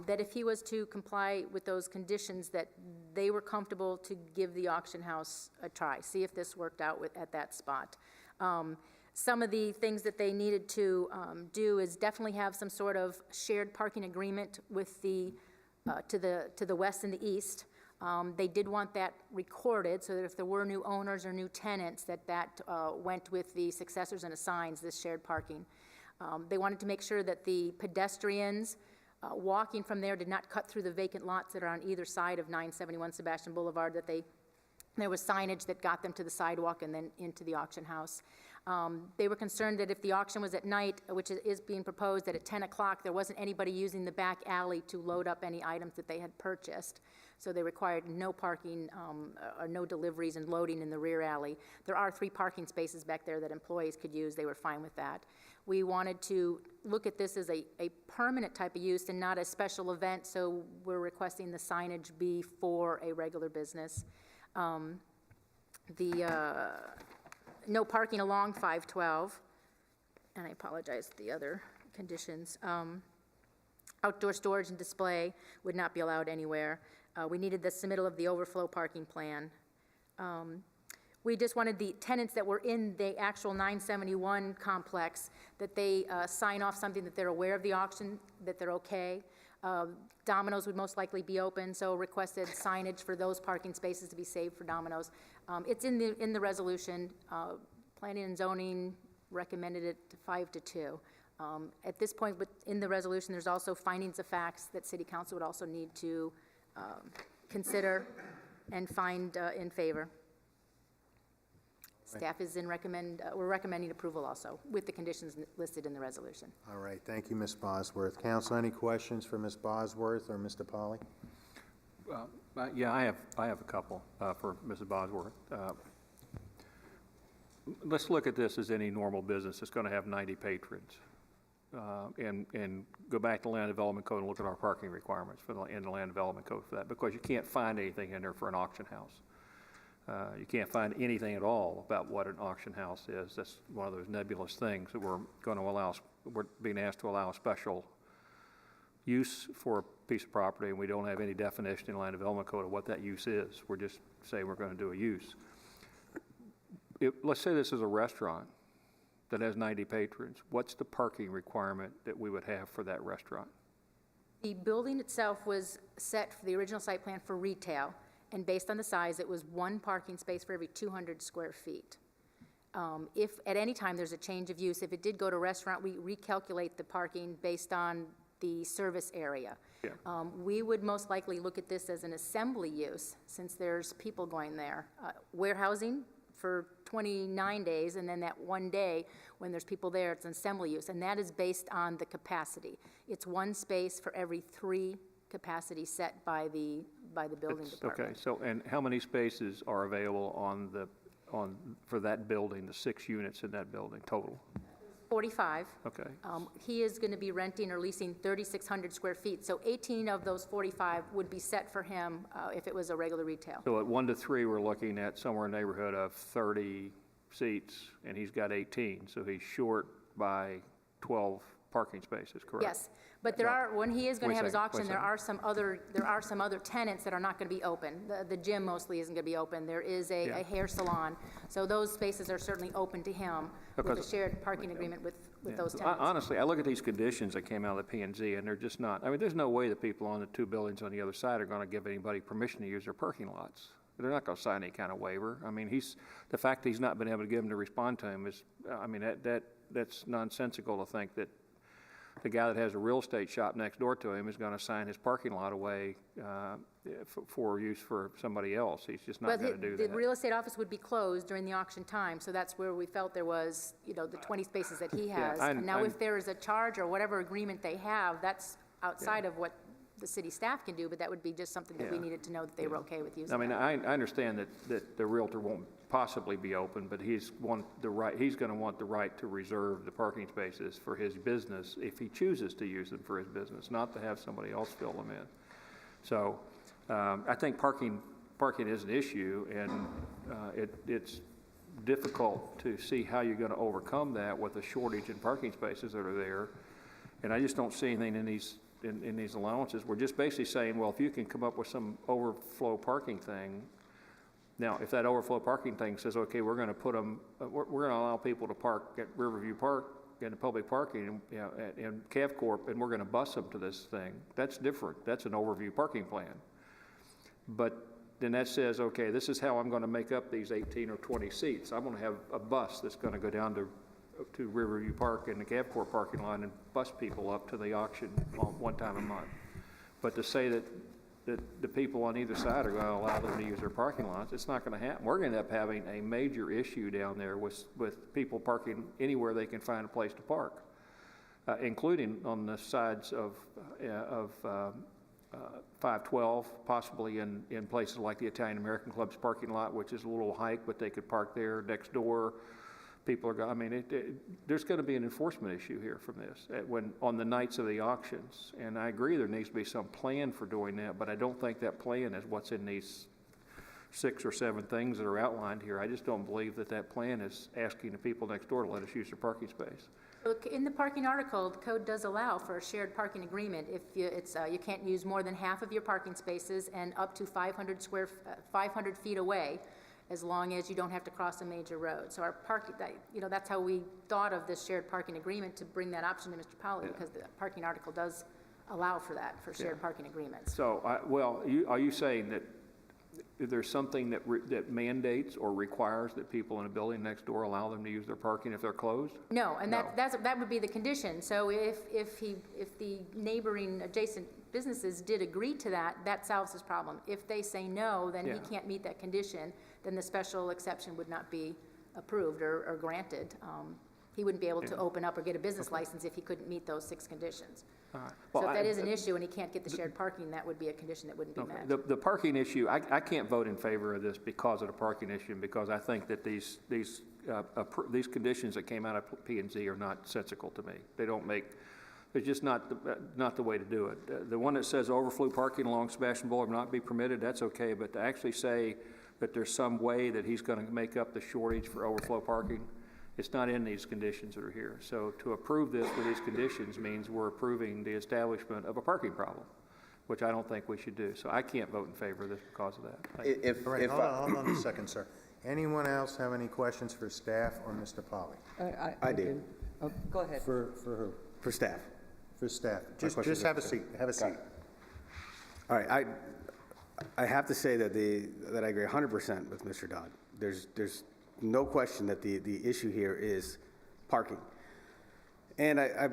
that if he was to comply with those conditions, that they were comfortable to give the auction house a try, see if this worked out at that spot. Some of the things that they needed to do is definitely have some sort of shared parking agreement with to the west and the east. They did want that recorded so that if there were new owners or new tenants, that went with the successors and assigns, this shared parking. They wanted to make sure that the pedestrians walking from there did not cut through the vacant lots that are on either side of 971 Sebastian Boulevard, that there was signage that got them to the sidewalk and then into the auction house. They were concerned that if the auction was at night, which is being proposed, that at 10 o'clock there wasn't anybody using the back alley to load up any items that they had purchased. So they required no parking or no deliveries and loading in the rear alley. There are 3 parking spaces back there that employees could use. They were fine with that. We wanted to look at this as a permanent type of use and not a special event, so we're requesting the signage be for a regular business. No parking along 512, and I apologize for the other conditions. Outdoor storage and display would not be allowed anywhere. We needed the submittal of the overflow parking plan. We just wanted the tenants that were in the actual 971 complex that they sign off something that they're aware of the auction, that they're okay. Domino's would most likely be open, so requested signage for those parking spaces to be saved for Domino's. It's in the resolution. Planning and Zoning recommended it 5-2. At this point, in the resolution, there's also findings of facts that City Council would also need to consider and find in favor. Staff is we're recommending approval also with the conditions listed in the resolution. All right, thank you, Ms. Bosworth. Council, any questions for Ms. Bosworth or Mr. Polly? Yeah, I have a couple for Mrs. Bosworth. Let's look at this as any normal business that's going to have 90 patrons, and go back to Land Development Code and look at our parking requirements in the Land Development Code for that, because you can't find anything in there for an auction house. You can't find anything at all about what an auction house is. That's one of those nebulous things that we're being asked to allow a special use for a piece of property, and we don't have any definition in the Land Development Code of what that use is. We're just saying we're going to do a use. Let's say this is a restaurant that has 90 patrons. What's the parking requirement that we would have for that restaurant? The building itself was set for the original site plan for retail, and based on the size, it was 1 parking space for every 200 square feet. If at any time there's a change of use, if it did go to restaurant, we recalculate the parking based on the service area. Yeah. We would most likely look at this as an assembly use, since there's people going there. Warehousing for 29 days, and then that one day when there's people there, it's an assembly use, and that is based on the capacity. It's 1 space for every 3 capacity set by the building department. Okay, so, and how many spaces are available for that building, the 6 units in that building total? 45. Okay. He is going to be renting or leasing 3,600 square feet, so 18 of those 45 would be set for him if it was a regular retail. So at 1 to 3, we're looking at somewhere in the neighborhood of 30 seats, and he's got 18, so he's short by 12 parking spaces, correct? Yes, but when he is going to have his auction, there are some other tenants that are not going to be open. The gym mostly isn't going to be open. There is a hair salon, so those spaces are certainly open to him with a shared parking agreement with those tenants. Honestly, I look at these conditions that came out of the P&Z, and they're just not. I mean, there's no way the people on the 2 buildings on the other side are going to give anybody permission to use their parking lots. They're not going to sign any kind of waiver. I mean, the fact that he's not been able to get them to respond to him is, I mean, that's nonsensical to think that the guy that has a real estate shop next door to him is going to sign his parking lot away for use for somebody else. He's just not going to do that. The real estate office would be closed during the auction time, so that's where we felt there was, the 20 spaces that he has. And now if there is a charge or whatever agreement they have, that's outside of what the city staff can do, but that would be just something that we needed to know that they were okay with using. I mean, I understand that the Realtor won't possibly be open, but he's going to want the right to reserve the parking spaces for his business if he chooses to use them for his business, not to have somebody else fill them in. So I think parking is an issue, and it's difficult to see how you're going to overcome that with a shortage in parking spaces that are there. And I just don't see anything in these allowances. We're just basically saying, well, if you can come up with some overflow parking thing. Now, if that overflow parking thing says, okay, we're going to put them, we're going to allow people to park at Riverview Park in the public parking, and Cav Corp, and we're going to bus them to this thing. That's different. That's an overview parking plan. But then that says, okay, this is how I'm going to make up these 18 or 20 seats. I'm going to have a bus that's going to go down to Riverview Park and the Cav Corp parking lot and bus people up to the auction one time a month. But to say that the people on either side are going to allow them to use their parking lots, it's not going to happen. We're going to end up having a major issue down there with people parking anywhere they can find a place to park, including on the sides of 512, possibly in places like the Italian American Club's parking lot, which is a little hike, but they could park there next door. People are going, I mean, there's going to be an enforcement issue here from this on the nights of the auctions. And I agree there needs to be some plan for doing that, but I don't think that plan is what's in these 6 or 7 things that are outlined here. I just don't believe that plan is asking the people next door to let us use their parking space. Look, in the parking article, the code does allow for a shared parking agreement if you can't use more than half of your parking spaces and up to 500 feet away, as long as you don't have to cross a major road. So our that's how we thought of this shared parking agreement, to bring that option to Mr. Powley, because the parking article does allow for that, for shared parking agreements. So, are you saying that there's something that mandates or requires that people in a building next door allow them to use their parking if they're closed? No, and that would be the condition. So if the neighboring adjacent businesses did agree to that, that solves his problem. If they say no, then he can't meet that condition, then the special exception would not be approved or granted. He wouldn't be able to open up or get a business license if he couldn't meet those 6 conditions. All right. Well, so if that is an issue and he can't get the shared parking, that would be a condition that wouldn't be met. The parking issue, I can't vote in favor of this because of the parking issue, and because I think that these conditions that came out of P&Z are not sensical to me. They don't make, it's just not the way to do it. The one that says overflow parking along Sebastian Boulevard will not be permitted, that's okay, but to actually say that there's some way that he's going to make up the shortage for overflow parking, it's not in these conditions that are here. So to approve this with these conditions means we're approving the establishment of a parking problem, which I don't think we should do. So I can't vote in favor of this because of that. All right, hold on a second, sir. Anyone else have any questions for staff or Mr. Powley? I do. Oh, go ahead. For who? For staff. For staff. Just have a seat. Have a seat. All right. I have to say that I agree 100% with Mr. Dodd. There's no question that the issue here is parking. And I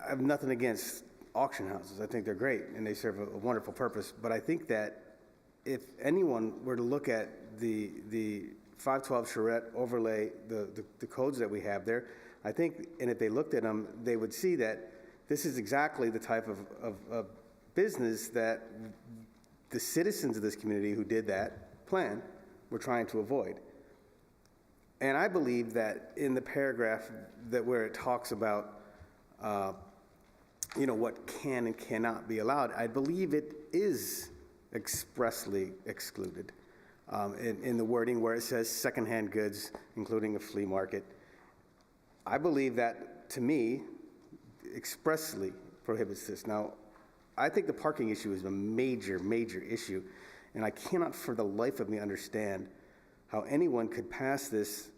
have nothing against auction houses. I think they're great and they serve a wonderful purpose. But I think that if anyone were to look at the 512 charrette overlay, the codes that we have there, I think, and if they looked at them, they would see that this is exactly the type of business that the citizens of this community who did that plan were trying to avoid. And I believe that in the paragraph where it talks about, what can and cannot be allowed, I believe it is expressly excluded in the wording where it says secondhand goods, including a flea market. I believe that, to me, expressly prohibits this. Now, I think the parking issue is a major, major issue, and I cannot for the life of me understand how anyone could pass this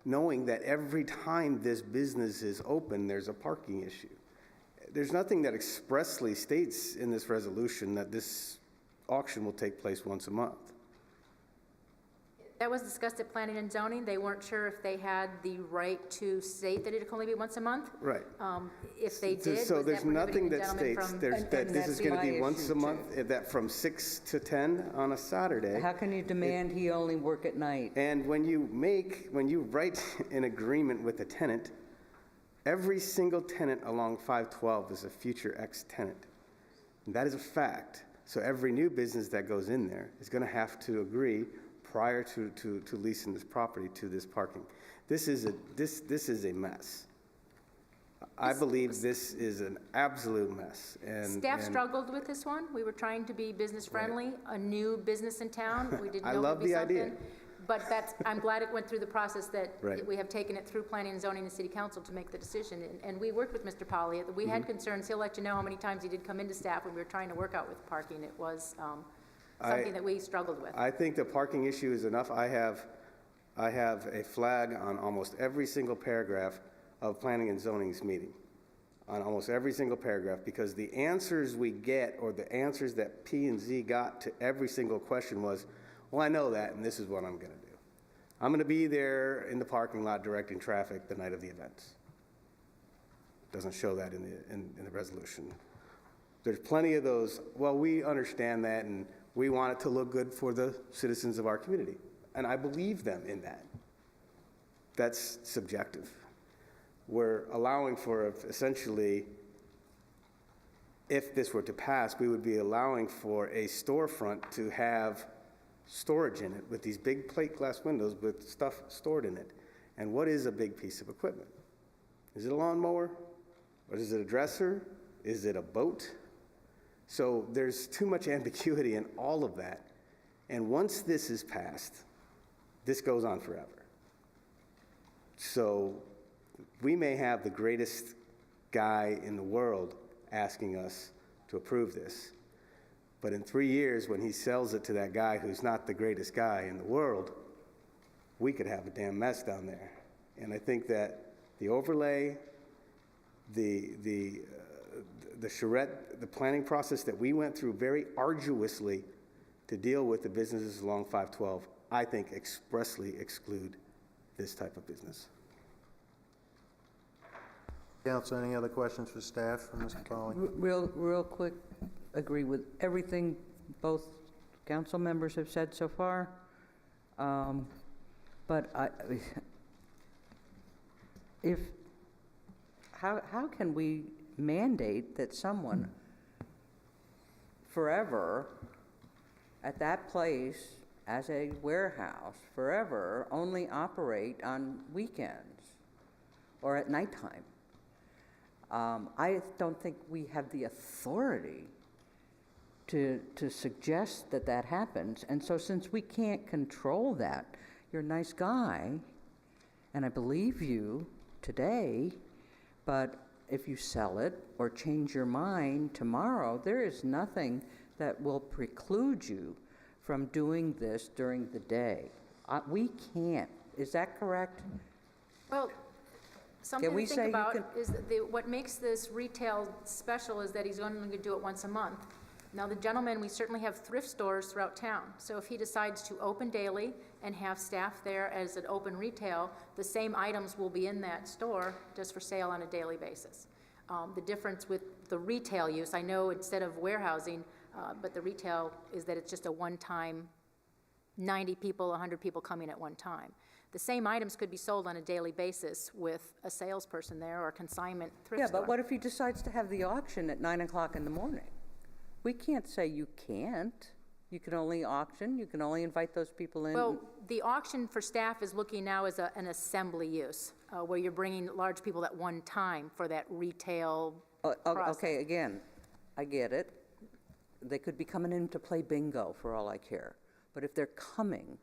knowing that every time this business is open, there's a parking issue. There's nothing that expressly states in this resolution that this auction will take place once a month. That was discussed at Planning and Zoning. They weren't sure if they had the right to state that it could only be once a month. Right. If they did, so was there's that nothing that prohibiting a states gentleman that this is going to be once a month, that from 6 to 10 on a Saturday. How can you demand he only work at night? And when you write an agreement with a tenant, every single tenant along 512 is a future ex-tenant. And that is a fact. So every new business that goes in there is going to have to agree prior to leasing this property to this parking. This is a mess. I believe this is an absolute mess. And Staff struggled with this one. We were trying to be business-friendly, a new business in town. We didn't know I it love would be the something. idea. But I'm glad it went through the process that Right. we have taken it through planning and zoning and city council to make the decision. And we worked with Mr. Polly. We had concerns. He'll let you know how many times he did come into staff when we were trying to work out with parking. It was something that we struggled with. I think the parking issue is enough. I have a flag on almost every single paragraph of planning and zoning's meeting, on almost every single paragraph, because the answers we get, or the answers that P and Z got to every single question was, well, I know that, and this is what I'm going to do. I'm going to be there in the parking lot directing traffic the night of the events. Doesn't show that in the resolution. There's plenty of those, well, we understand that, and we want it to look good for the citizens of our community. And I believe them in that. That's subjective. We're allowing for, essentially, if this were to pass, we would be allowing for a storefront to have storage in it with these big plate glass windows with stuff stored in it. And what is a big piece of equipment? Is it a lawnmower? Or is it a dresser? Is it a boat? So there's too much ambiguity in all of that. And once this is passed, this goes on forever. So we may have the greatest guy in the world asking us to approve this. But in 3 years, when he sells it to that guy who's not the greatest guy in the world, we could have a damn mess down there. And I think that the overlay, the charrette, the planning process that we went through very arduously to deal with the businesses along 512, I think expressly exclude this type of business. Council, any other questions for staff from Mr. Polly? Real quick, agree with everything both council members have said so far. But how can we mandate that someone forever at that place as a warehouse forever only operate on weekends or at nighttime? I don't think we have the authority to suggest that that happens. And so since we can't control that, you're a nice guy, and I believe you today, but if you sell it or change your mind tomorrow, there is nothing that will preclude you from doing this during the day. We can't. Is that correct? Well, something we to say think you about can- is that what makes this retail special is that he's only going to do it once a month. Now, the gentleman, we certainly have thrift stores throughout town. So if he decides to open daily and have staff there as an open retail, the same items will be in that store just for sale on a daily basis. The difference with the retail use, I know instead of warehousing, but the retail is that it's just a one-time, 90 people, 100 people coming at one time. The same items could be sold on a daily basis with a salesperson there or a consignment thrift store. Yeah, but what if he decides to have the auction at 9 o'clock in the morning? We can't say you can't. You can only auction, you can only invite those people in. Well, the auction for staff is looking now as an assembly use, where you're bringing large people at one time for that retail process. Okay, again, I get it. They could be coming in to play bingo for all I care. But if they're coming,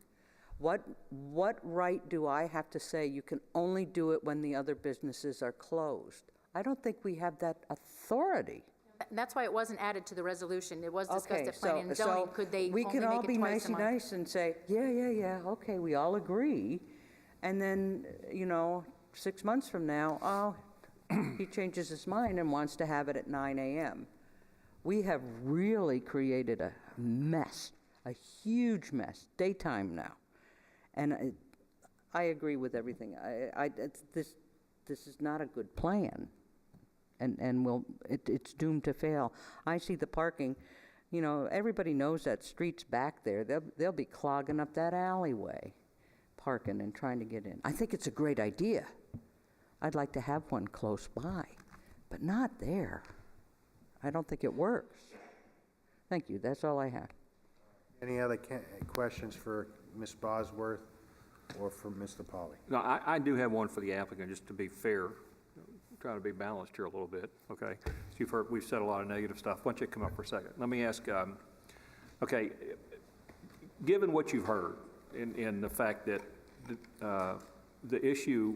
what right do I have to say you can only do it when the other businesses are closed? I don't think we have that authority. And that's why it wasn't added to the resolution. It was discussed Okay, at planning and zoning. Could they we only can all make be it twice a month? nice and say, yeah, okay, we all agree. And then, 6 months from now, he changes his mind and wants to have it at 9 a.m. We have really created a mess, a huge mess, daytime now. And I agree with everything. This is not a good plan. And it's doomed to fail. I see the parking, everybody knows that street's back there. They'll be clogging up that alleyway, parking and trying to get in. I think it's a great idea. I'd like to have one close by, but not there. I don't think it works. Thank you, that's all I have. Any other questions for Ms. Bosworth or for Mr. Polly? No, I do have one for the applicant, just to be fair, trying to be balanced here a little bit, okay? So you've heard, we've said a lot of negative stuff. Why don't you come up for a second? Let me ask, okay, given what you've heard in the fact that the issue,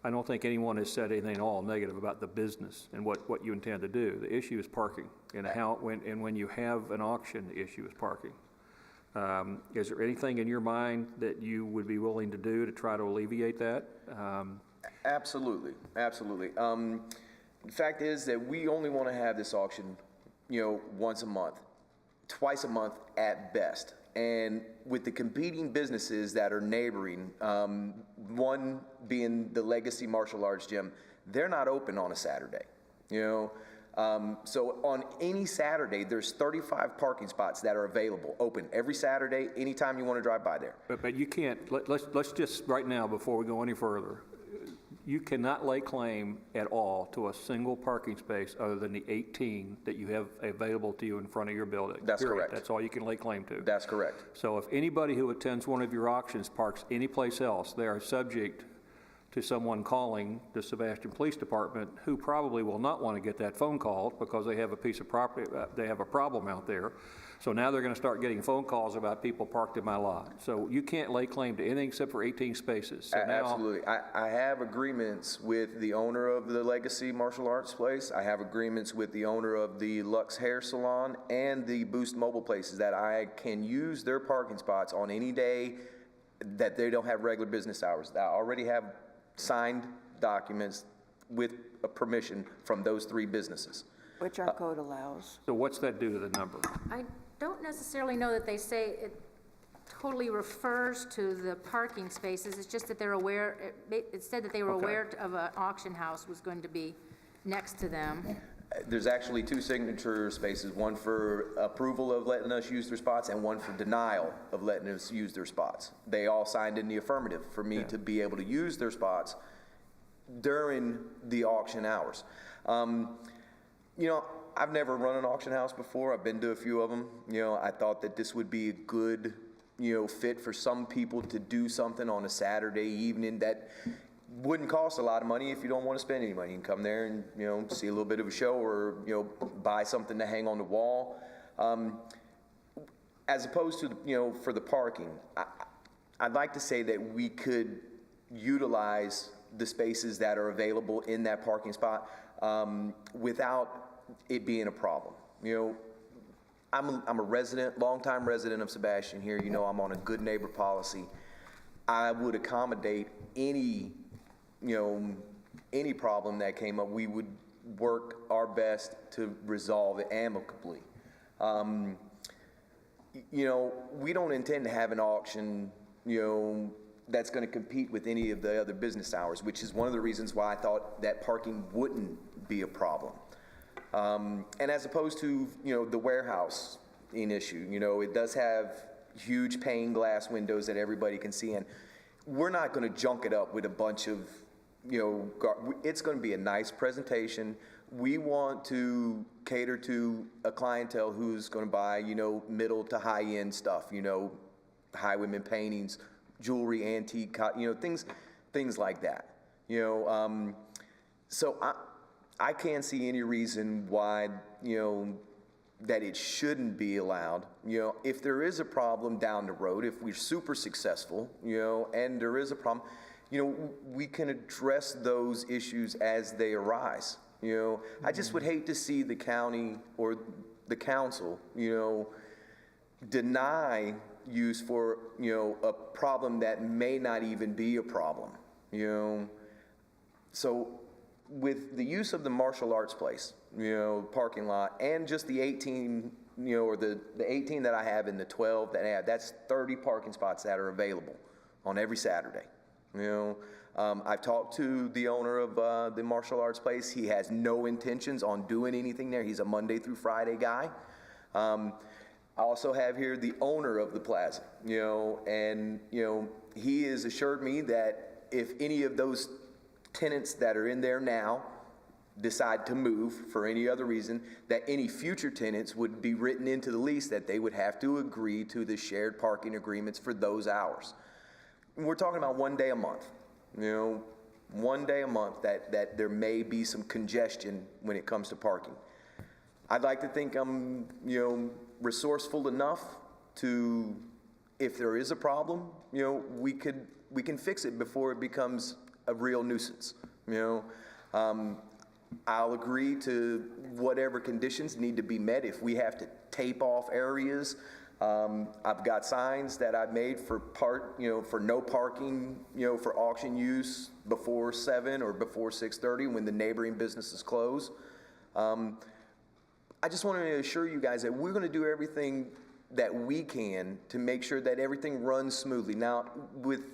I don't think anyone has said anything at all negative about the business and what you intend to do. The issue is parking, and when you have an auction, the issue is parking. Is there anything in your mind that you would be willing to do to try to alleviate that? Absolutely, absolutely. The fact is that we only want to have this auction, once a month, twice a month at best. And with the competing businesses that are neighboring, one being the Legacy Martial Arts Gym, they're not open on a Saturday, So on any Saturday, there's 35 parking spots that are available, open every Saturday, anytime you want to drive by there. But you can't, let's just, right now, before we go any further, you cannot lay claim at all to a single parking space other than the 18 that you have available to you in front of your building. That's period. correct. That's all you can lay claim to. That's correct. So if anybody who attends one of your auctions parks anyplace else, they are subject to someone calling the Sebastian Police Department, who probably will not want to get that phone call because they have a piece of property, they have a problem out there. So now they're going to start getting phone calls about people parked in my lot. So you can't lay claim to anything except for 18 spaces. So now, absolutely. I have agreements with the owner of the Legacy Martial Arts place. I have agreements with the owner of the Lux Hair Salon and the Boost Mobile places that I can use their parking spots on any day that they don't have regular business hours. I already have signed documents with a permission from those three businesses. Which our code allows. so what's that do to the number? I don't necessarily know that they say it totally refers to the parking spaces. It's just that they're aware, it said that they were aware of an auction house was going to be next to them. There's actually two signature spaces, one for approval of letting us use their spots and one for denial of letting us use their spots. They all signed in the affirmative for me to be able to use their spots during the auction hours. I've never run an auction house before. I've been to a few of them. I thought that this would be a good, fit for some people to do something on a Saturday evening that wouldn't cost a lot of money if you don't want to spend any money. You can come there and, see a little bit of a show or, buy something to hang on the wall. As opposed to, for the parking, I'd like to say that we could utilize the spaces that are available in that parking spot without it being a problem. I'm a resident, longtime resident of Sebastian here. I'm on a good neighbor policy. I would accommodate any problem that came up. We would work our best to resolve it amicably. We don't intend to have an auction, that's going to compete with any of the other business hours, which is one of the reasons why I thought that parking wouldn't be a problem. And as opposed to, the warehouse issue, it does have huge pane glass windows that everybody can see in. We're not going to junk it up with a bunch of, it's going to be a nice presentation. We want to cater to a clientele who's going to buy, middle to high end stuff, highwayman paintings, jewelry, antique, things like that, So I can't see any reason why, that it shouldn't be allowed. If there is a problem down the road, if we're super successful, and there is a problem, we can address those issues as they arise. I just would hate to see the county or the council, deny use for, a problem that may not even be a problem, So with the use of the martial arts place, parking lot, and just the 18, or the 18 that I have and the 12 that I have, that's 30 parking spots that are available on every Saturday. I've talked to the owner of the martial arts place. He has no intentions on doing anything there. He's a Monday through Friday guy. I also have here the owner of the plaza, and, he has assured me that if any of those tenants that are in there now decide to move for any other reason, that any future tenants would be written into the lease that they would have to agree to the shared parking agreements for those hours. And we're talking about 1 day a month, 1 day a month that there may be some congestion when it comes to parking. I'd like to think I'm, resourceful enough to, if there is a problem, we can fix it before it becomes a real nuisance. I'll agree to whatever conditions need to be met. If we have to tape off areas, I've got signs that I've made for for no parking, for auction use before 7 or before 6:30 when the neighboring businesses close. I just want to assure you guys that we're going to do everything that we can to make sure that everything runs smoothly. Now, with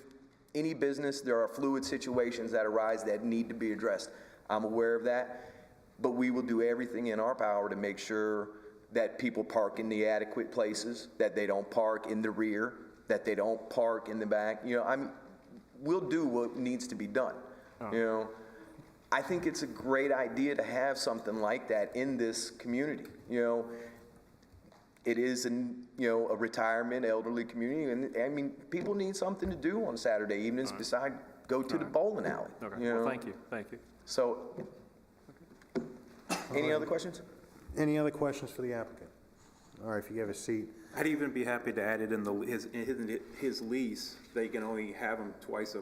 any business, there are fluid situations that arise that need to be addressed. I'm aware of that, but we will do everything in our power to make sure that people park in the adequate places, that they don't park in the rear, that they don't park in the back. We'll do what needs to be done. I think it's a great idea to have something like that in this community. It is a retirement elderly community, and people need something to do on Saturday evenings besides go to the bowling alley. Okay, well, thank you. So, any other questions? Any other questions for the applicant? All right, if you have a seat. I'd even be happy to add it in his lease. They can only have them twice,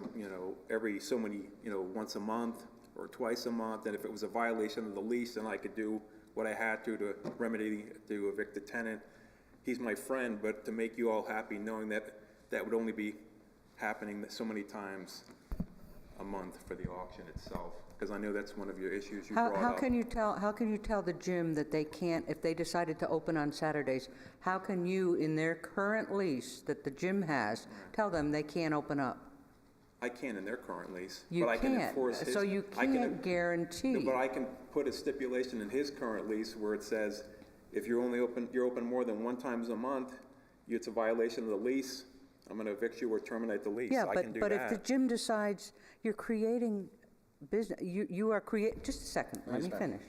every so many, once a month or twice a month. And if it was a violation of the lease, then I could do what I had to remedy, to evict the tenant. He's my friend, but to make you all happy, knowing that that would only be happening so many times a month for the auction itself, because I know that's one of your issues you brought up. How can you tell the gym that they can't, if they decided to open on Saturdays, how can you, in their current lease that the gym has, tell them they can't open up? I can in their current lease, You but I can can't. enforce his. So you can't guarantee. No, but I can put a stipulation in his current lease where it says, if you're open more than 1 time a month, it's a violation of the lease. I'm going to evict you or terminate the lease. Yeah, I can do but that. if the gym decides you're creating business, you are creating, just a second, let me finish.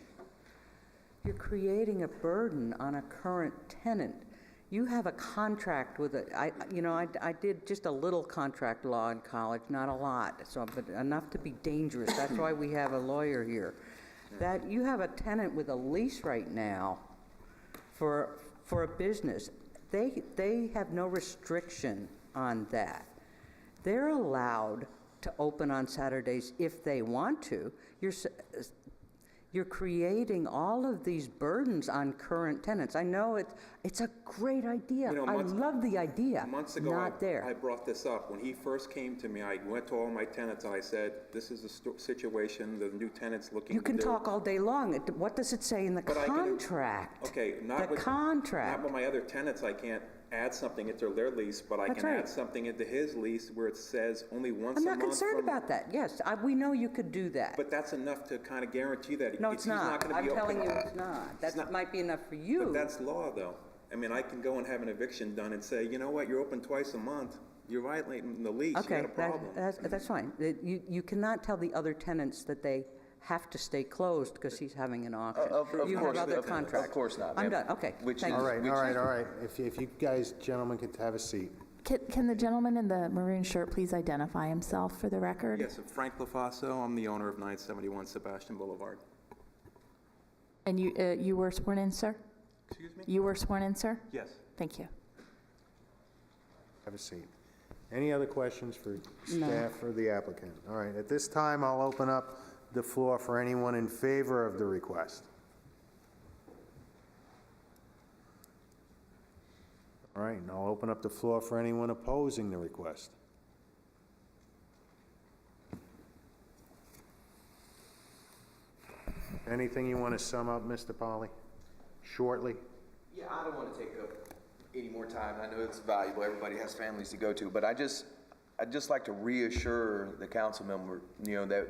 You're creating a burden on a current tenant. You have a contract with I did just a little contract law in college, not a lot, but enough to be dangerous. That's why we have a lawyer here. That you have a tenant with a lease right now for a business. They have no restriction on that. They're allowed to open on Saturdays if they want to. You're creating all of these burdens on current tenants. I know it's a great idea. I love the idea. Months ago, I I brought this up. When he first came to me, I went to all my tenants and I said, this is the situation, the new tenant's looking You can talk all day long. What does it say in the contract? Not with my other tenants. I can't add something into their lease, but I can add something into his lease where it says only once a month. I'm not concerned about that. Yes, we know you could do that. But that's enough to kind of guarantee that no, it's not. I'm telling you it's not. That might be enough for you. But that's law, though. I can go and have an eviction done and say, you know what, you're open twice a month. You're violating the lease. Okay, you got a problem. that's fine. You cannot tell the other tenants that they have to stay closed because he's having an auction. You have other contracts. Of course not. I'm done. Okay. Which thank is- you. All right. If you guys, gentlemen, could have a seat. Can the gentleman in the maroon shirt please identify himself for the record? Yes, Frank LaFaso. I'm the owner of 971 Sebastian Boulevard. And you were sworn in, sir? Excuse me? You were sworn in, sir? Yes. Thank you. Have a seat. Any other questions for staff or the applicant? All right, at this time, I'll open up the floor for anyone in favor of the request. All right, and I'll open up the floor for anyone opposing the request. Anything you want to sum up, Mr. Polly, shortly? Yeah, I don't want to take up any more time. I know it's valuable. Everybody has families to go to, but I'd just like to reassure the council member, that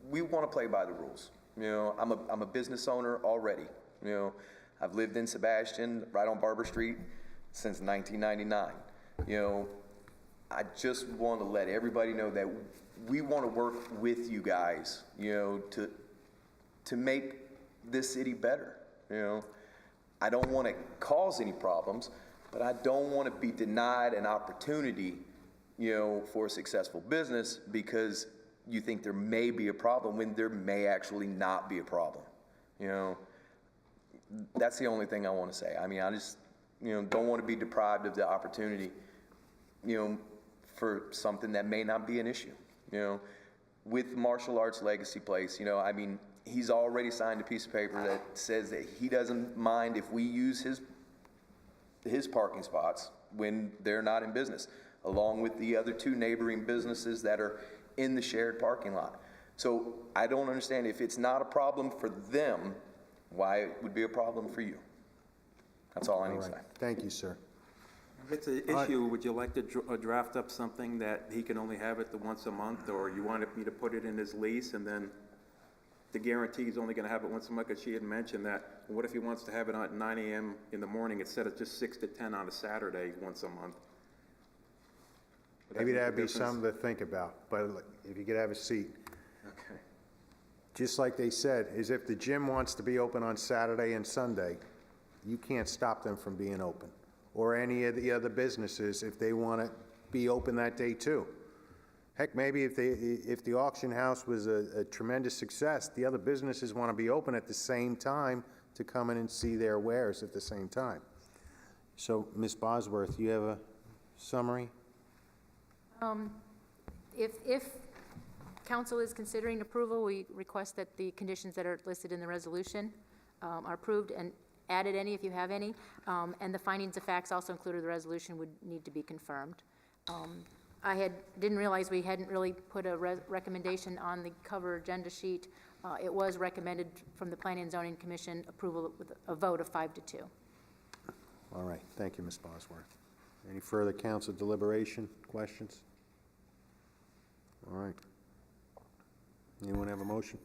we want to play by the rules. I'm a business owner already. I've lived in Sebastian, right on Barber Street, since 1999. I just want to let everybody know that we want to work with you guys, to to make this city better, you know? I don't want to cause any problems, but I don't want to be denied an opportunity, you know, for a successful business because you think there may be a problem when there may actually not be a problem, you know? That's the only thing I want to say. I mean, I just, you know, don't want to be deprived of the opportunity, you know, for something that may not be an issue, you know? With Martial Arts Legacy Place, you know, I mean, he's already signed a piece of paper that says that he doesn't mind if we use his parking spots when they're not in business, along with the other 2 neighboring businesses that are in the shared parking lot. So I don't understand, if it's not a problem for them, why it would be a problem for you. That's all I need to say. Thank you, sir. If it's an issue, would you like to draft up something that he can only have it the once a month, or you wanted me to put it in his lease and then the guarantee he's only going to have it once a month? Because she had mentioned that, what if he wants to have it at 9 a.m. in the morning instead of just 6 to 10 on a Saturday once a month? Maybe that'd be something to think about, but if you could have a seat. Okay. Just like they said, is if the gym wants to be open on Saturday and Sunday, you can't stop them from being open. Or any of the other businesses if they want to be open that day too. Heck, maybe if the auction house was a tremendous success, the other businesses want to be open at the same time to come in and see their wares at the same time. So, Ms. Bosworth, you have a summary? If council is considering approval, we request that the conditions that are listed in the resolution are approved, and added any if you have any, and the findings of facts also included in the resolution would need to be confirmed. I didn't realize we hadn't really put a recommendation on the cover agenda sheet. It was recommended from the Planning and Zoning Commission approval with a vote of 5-2. All right, thank you, Ms. Bosworth. Any further council deliberation, questions? All right. Anyone have a motion?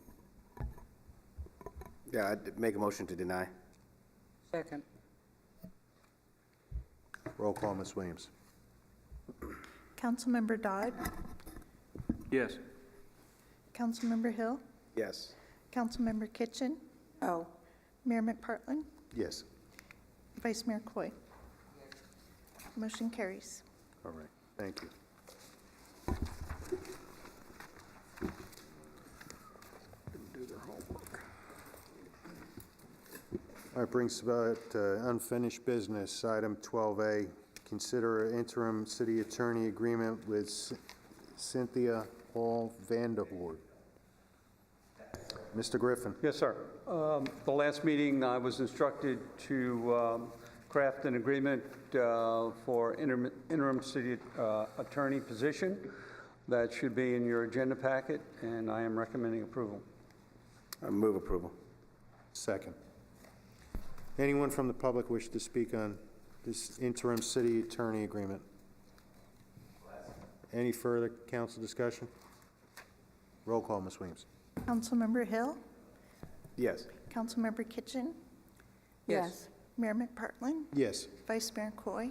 Yeah, I'd make a motion to deny. Second. Roll call, Ms. Williams. Councilmember Dodd? Yes. Councilmember Hill? Yes. Councilmember Kitchen? Oh, Mayor McPartlin? Yes. Vice Mayor Coy? Motion carries. All right, thank you. Didn't do their homework. All right, brings about unfinished business. Item 12A, consider an interim city attorney agreement with Cynthia Hall Vanderhoord. Mr. Griffin. Yes, sir. The last meeting, I was instructed to craft an agreement for interim city attorney position. That should be in your agenda packet, and I am recommending approval. I move approval. Second. Anyone from the public wish to speak on this interim city attorney agreement? Any further council discussion? Roll call, Ms. Williams. Councilmember Hill? Yes. Councilmember Kitchen? yes. Mayor McPartlin? Yes. Vice Mayor Coy?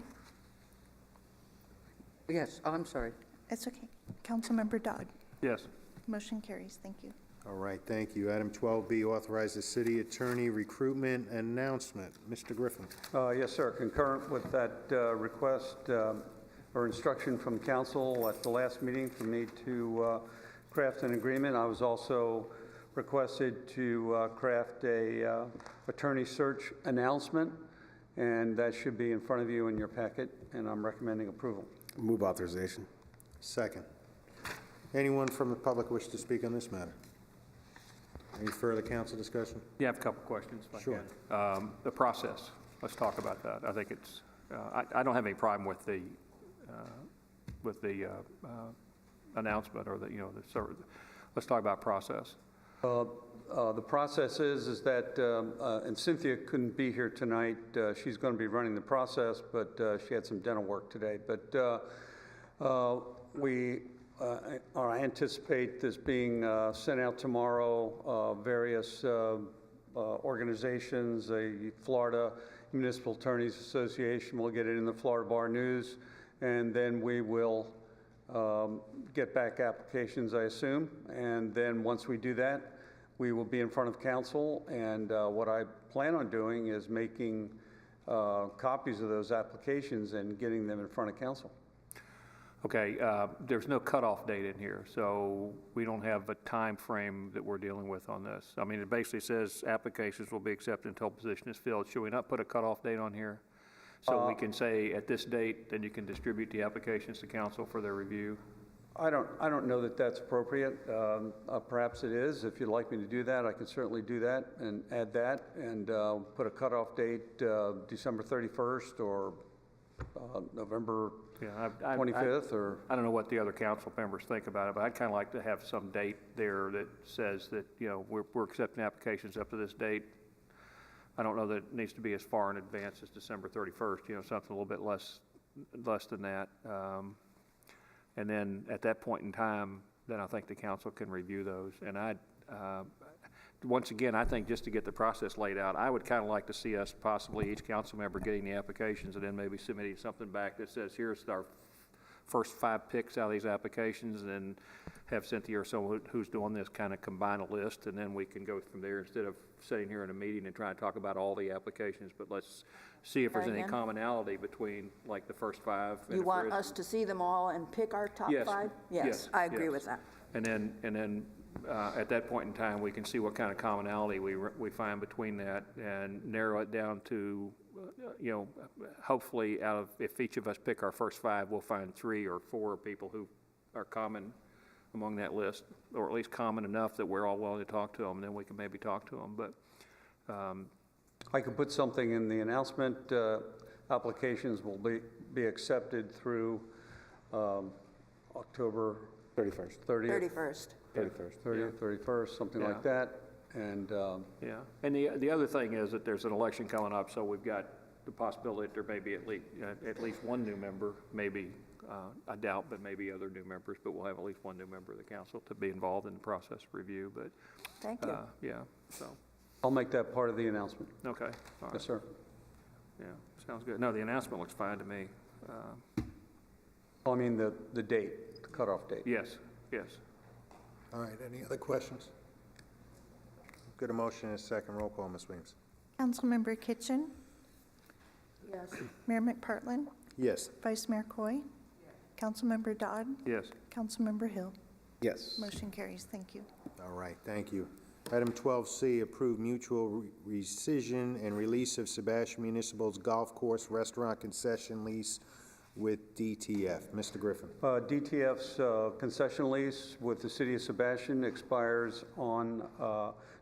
Yes, oh, I'm sorry. It's okay. Councilmember Dodd? Yes. Motion carries. Thank you. All right, thank you. Item 12B, authorize the city attorney recruitment announcement. Mr. Griffin. Yes, sir. Concurrent with that request or instruction from council at the last meeting for me to craft an agreement, I was also requested to craft a attorney search announcement, and that should be in front of you in your packet, and I'm recommending approval. Move authorization. Second. Anyone from the public wish to speak on this matter? Any further council discussion? Yeah, I have a couple questions, if I Sure. can. The process, let's talk about that. I think it's, I don't have any problem with the announcement or the, you know, the service. Let's talk about process. The process is that, and Cynthia couldn't be here tonight. She's going to be running the process, but she had some dental work today. But I anticipate this being sent out tomorrow. Various organizations, the Florida Municipal Attorneys Association will get it in the Florida Bar News, and then we will get back applications, I assume. And then once we do that, we will be in front of council, and what I plan on doing is making copies of those applications and getting them in front of council. Okay, there's no cutoff date in here, so we don't have a time frame that we're dealing with on this. I mean, it basically says applications will be accepted until position is filled. Should we not put a cutoff date on here? So we can say at this date, then you can distribute the applications to council for their review? I don't know that that's appropriate. Perhaps it is. If you'd like me to do that, I can certainly do that and add that and put a cutoff date, December 31st or November 25th or... I don't know what the other council members think about it, but I'd kind of like to have some date there that says that, you know, we're accepting applications up to this date. I don't know that it needs to be as far in advance as December 31st, you know, something a little bit less than that. And then at that point in time, then I think the council can review those. And once again, I think just to get the process laid out, I would kind of like to see us possibly each council member getting the applications and then maybe submitting something back that says, here's our first 5 picks out of these applications, and then have Cynthia or someone who's doing this kind of combine a list, and then we can go from there instead of sitting here in a meeting and trying to talk about all the applications. But let's see if there's any commonality between like the first 5. You want us to see them all and pick our top 5? Yes, I agree with that. And then at that point in time, we can see what kind of commonality we find between that and narrow it down to, you know, hopefully if each of us pick our first 5, we'll find 3 or 4 people who are common among that list, or at least common enough that we're all willing to talk to them, and then we can maybe talk to them. But I could put something in the announcement. Applications will be accepted through October 31st. 30th. 31st, something like that. And yeah, and the other thing is that there's an election coming up, so we've got the possibility that there may be at least one new member, maybe, I doubt, but maybe other new members, but we'll have at least one new member of the council to be involved in the process review. But thank you. Yeah, so. I'll make that part of the announcement. Okay. All right. Yes, sir. Yeah, sounds good. No, the announcement looks fine to me. I mean the date, the cutoff date. Yes, yes. All right, any other questions? Good, a motion and a second. Roll call, Ms. Weems. Councilmember Kitchen? Yes. Mayor McPartlin? Yes. Vice Mayor Coy? Councilmember Dodd? Yes. Councilmember Hill? Yes. Motion carries. Thank you. All right, thank you. Item 12C, approve mutual rescission and release of Sebastian Municipal's golf course restaurant concession lease with DTF. Mr. Griffin. DTF's concession lease with the City of Sebastian expires on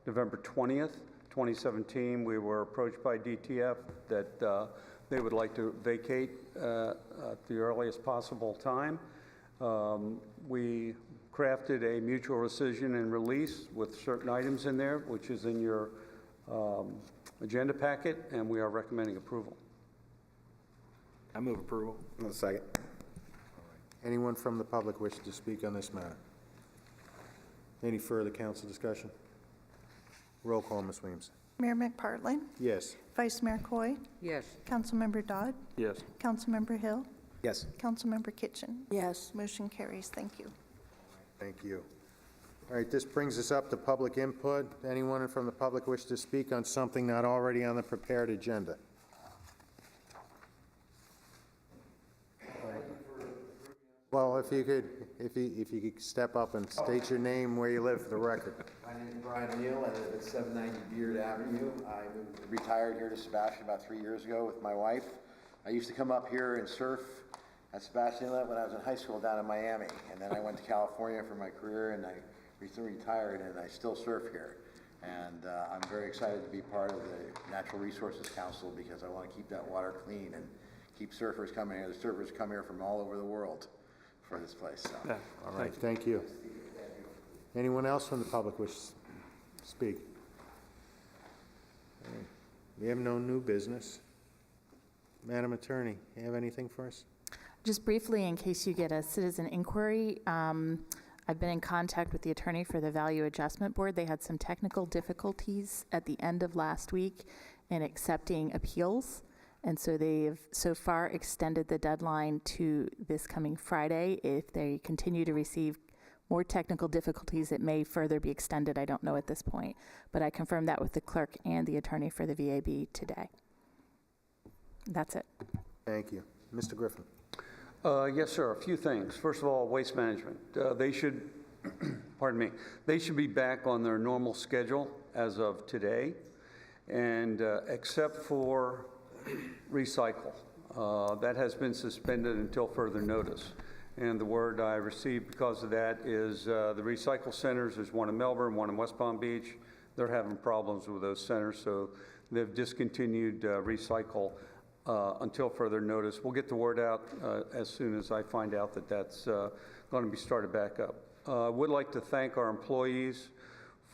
November 20th, 2017. We were approached by DTF that they would like to vacate at the earliest possible time. We crafted a mutual rescission and release with certain items in there, which is in your agenda packet, and we are recommending approval. I move approval. I'll second. Anyone from the public wishing to speak on this matter? Any further council discussion? Roll call, Ms. Weems. Mayor McPartlin? Yes. Vice Mayor Coy? Yes. Councilmember Dodd? Yes. Councilmember Hill? Yes. Councilmember Kitchen? Yes. Motion carries. Thank you. Thank you. All right, this brings us up to public input. Anyone from the public wish to speak on something not already on the prepared agenda? Well, if you could step up and state your name, where you live for the record. My name is Brian Neal. I live at 790 Beard Avenue. I retired here to Sebastian about 3 years ago with my wife. I used to come up here and surf at Sebastian Inlet when I was in high school down in Miami. And then I went to California for my career, and I recently retired, and I still surf here. And I'm very excited to be part of the Natural Resources Council because I want to keep that water clean and keep surfers coming here. The surfers come here from all over the world for this place. So. Yeah. All right, thank you. Anyone else from the public wish to speak? All right. We have no new business. Madam Attorney, you have anything for us? Just briefly, in case you get a citizen inquiry, I've been in contact with the attorney for the Value Adjustment Board. They had some technical difficulties at the end of last week in accepting appeals. And so they've so far extended the deadline to this coming Friday. If they continue to receive more technical difficulties, it may further be extended. I don't know at this point, but I confirmed that with the clerk and the attorney for the VAB today. That's it. Thank you. Mr. Griffin. Yes, sir. A few things. First of all, waste management. They should, pardon me, they should be back on their normal schedule as of today, and except for recycle. That has been suspended until further notice. And the word I received because of that is the recycle centers, there's one in Melbourne, one in West Palm Beach. They're having problems with those centers, so they've discontinued recycle until further notice. We'll get the word out as soon as I find out that that's going to be started back up. I would like to thank our employees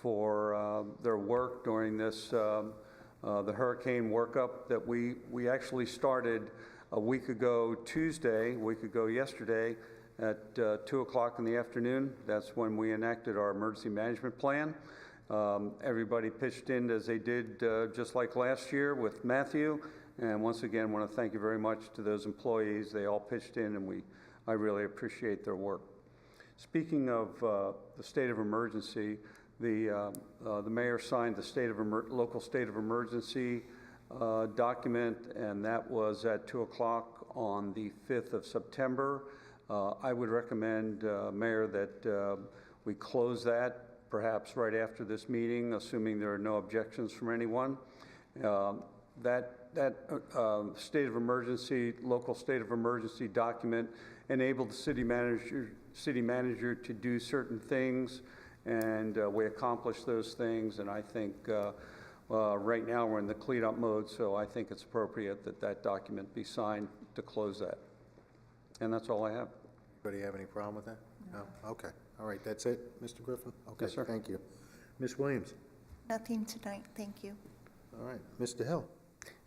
for their work during this, the hurricane workup that we actually started a week ago yesterday at 2 o'clock in the afternoon. That's when we enacted our emergency management plan. Everybody pitched in as they did just like last year with Matthew. And once again, want to thank you very much to those employees. They all pitched in, and I really appreciate their work. Speaking of the state of emergency, the mayor signed the local state of emergency document, and that was at 2 o'clock on the 5th of September. I would recommend, Mayor, that we close that perhaps right after this meeting, assuming there are no objections from anyone. That state of emergency, local state of emergency document enabled the city manager to do certain things, and we accomplished those things. And I think right now we're in the cleanup mode, so I think it's appropriate that that document be signed to close that. And that's all I have. Anybody have any problem with that? No? Okay. All right, that's it, Mr. Griffin? Okay, Yes, sir. Thank you. Ms. Williams? Nothing tonight, thank you. All right, Mr. Hill?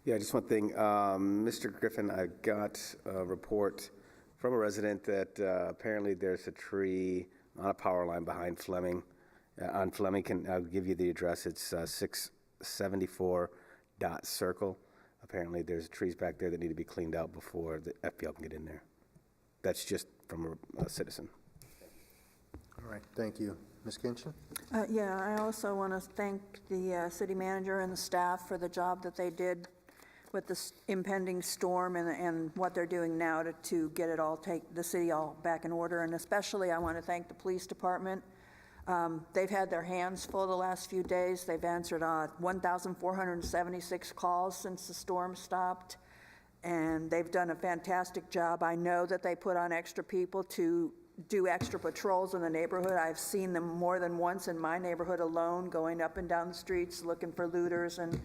Yeah, just one thing. Mr. Griffin, I got a report from a resident that apparently there's a tree on a power line behind Fleming. On Fleming, I'll give you the address. It's 674 Dot Circle. Apparently there's trees back there that need to be cleaned out before the FPL can get in there. That's just from a citizen. All right, thank you. Ms. Kinchin? Yeah, I also want to thank the city manager and the staff for the job that they did with the impending storm and what they're doing now to get it all, the city all back in order. And especially I want to thank the police department. They've had their hands full the last few days. They've answered 1,476 calls since the storm stopped, and they've done a fantastic job. I know that they put on extra people to do extra patrols in the neighborhood. I've seen them more than once in my neighborhood alone, going up and down the streets looking for looters and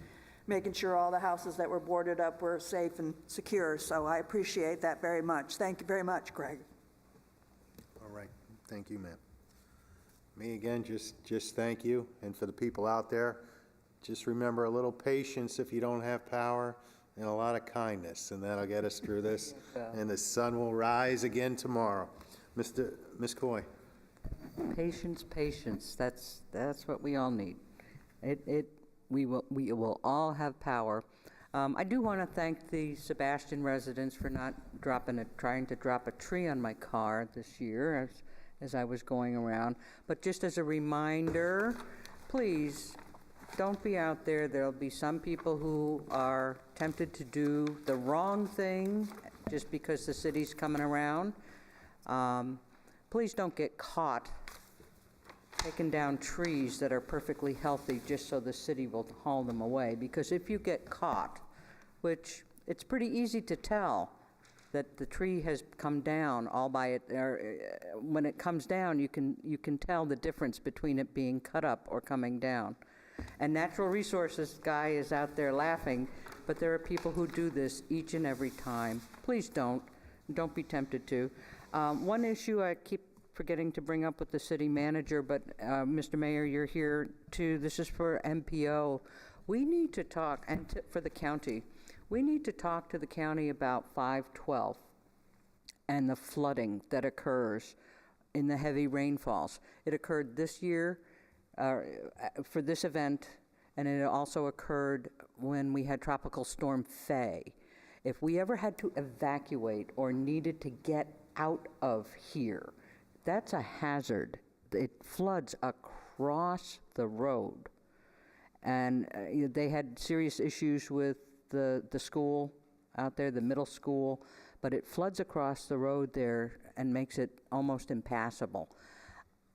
making sure all the houses that were boarded up were safe and secure. So I appreciate that very much. Thank you very much, Greg. All right, thank you, ma'am. Me again, just thank you. And for the people out there, just remember a little patience if you don't have power, and a lot of kindness, and that'll get us through this. And the sun will rise again tomorrow. Ms. Coy. Patience, patience. That's what we all need. We will all have power. I do want to thank the Sebastian residents for not trying to drop a tree on my car this year as I was going around. But just as a reminder, please don't be out there. There'll be some people who are tempted to do the wrong thing just because the city's coming around. Please don't get caught taking down trees that are perfectly healthy just so the city will haul them away. Because if you get caught, which it's pretty easy to tell that the tree has come down all by it, when it comes down, you can tell the difference between it being cut up or coming down. And Natural Resources guy is out there laughing, but there are people who do this each and every time. Please don't be tempted to. One issue I keep forgetting to bring up with the city manager, but Mr. Mayor, you're here too. This is for MPO. We need to talk, and for the county, we need to talk to the county about 512 and the flooding that occurs in the heavy rainfalls. It occurred this year for this event, and it also occurred when we had Tropical Storm Faye. If we ever had to evacuate or needed to get out of here, that's a hazard it floods across the road. And they had serious issues with the school out there, the middle school, but it floods across the road there and makes it almost impassable.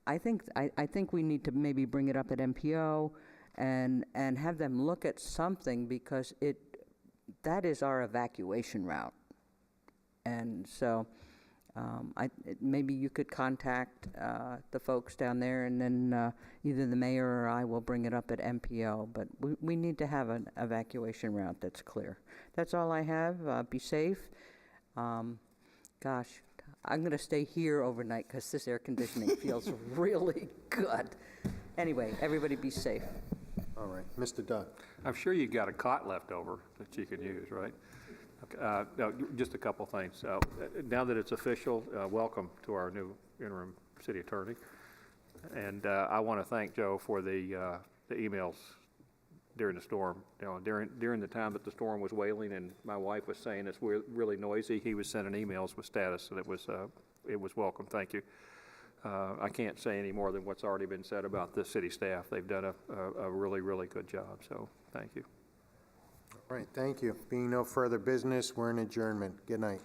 I think we need to maybe bring it up at MPO and have them look at something, because that is our evacuation route. And so maybe you could contact the folks down there, and then either the mayor or I will bring it up at MPO. But we need to have an evacuation route that's clear. That's all I have. Be safe. Gosh, I'm going to stay here overnight because this air conditioning feels really good. Anyway, everybody be safe. All right, Mr. Dunn. I'm sure you got a cot left over that you can use, right? Okay, no, just a couple things. Now that it's official, welcome to our new interim city attorney. And I want to thank Joe for the emails during the storm. You know, during the time that the storm was wailing and my wife was saying it's really noisy, he was sending emails with status, and it was welcome. Thank you. I can't say any more than what's already been said about the city staff. They've done a really, really good job, so thank you. All right, thank you. Being no further business, we're in adjournment. Good night.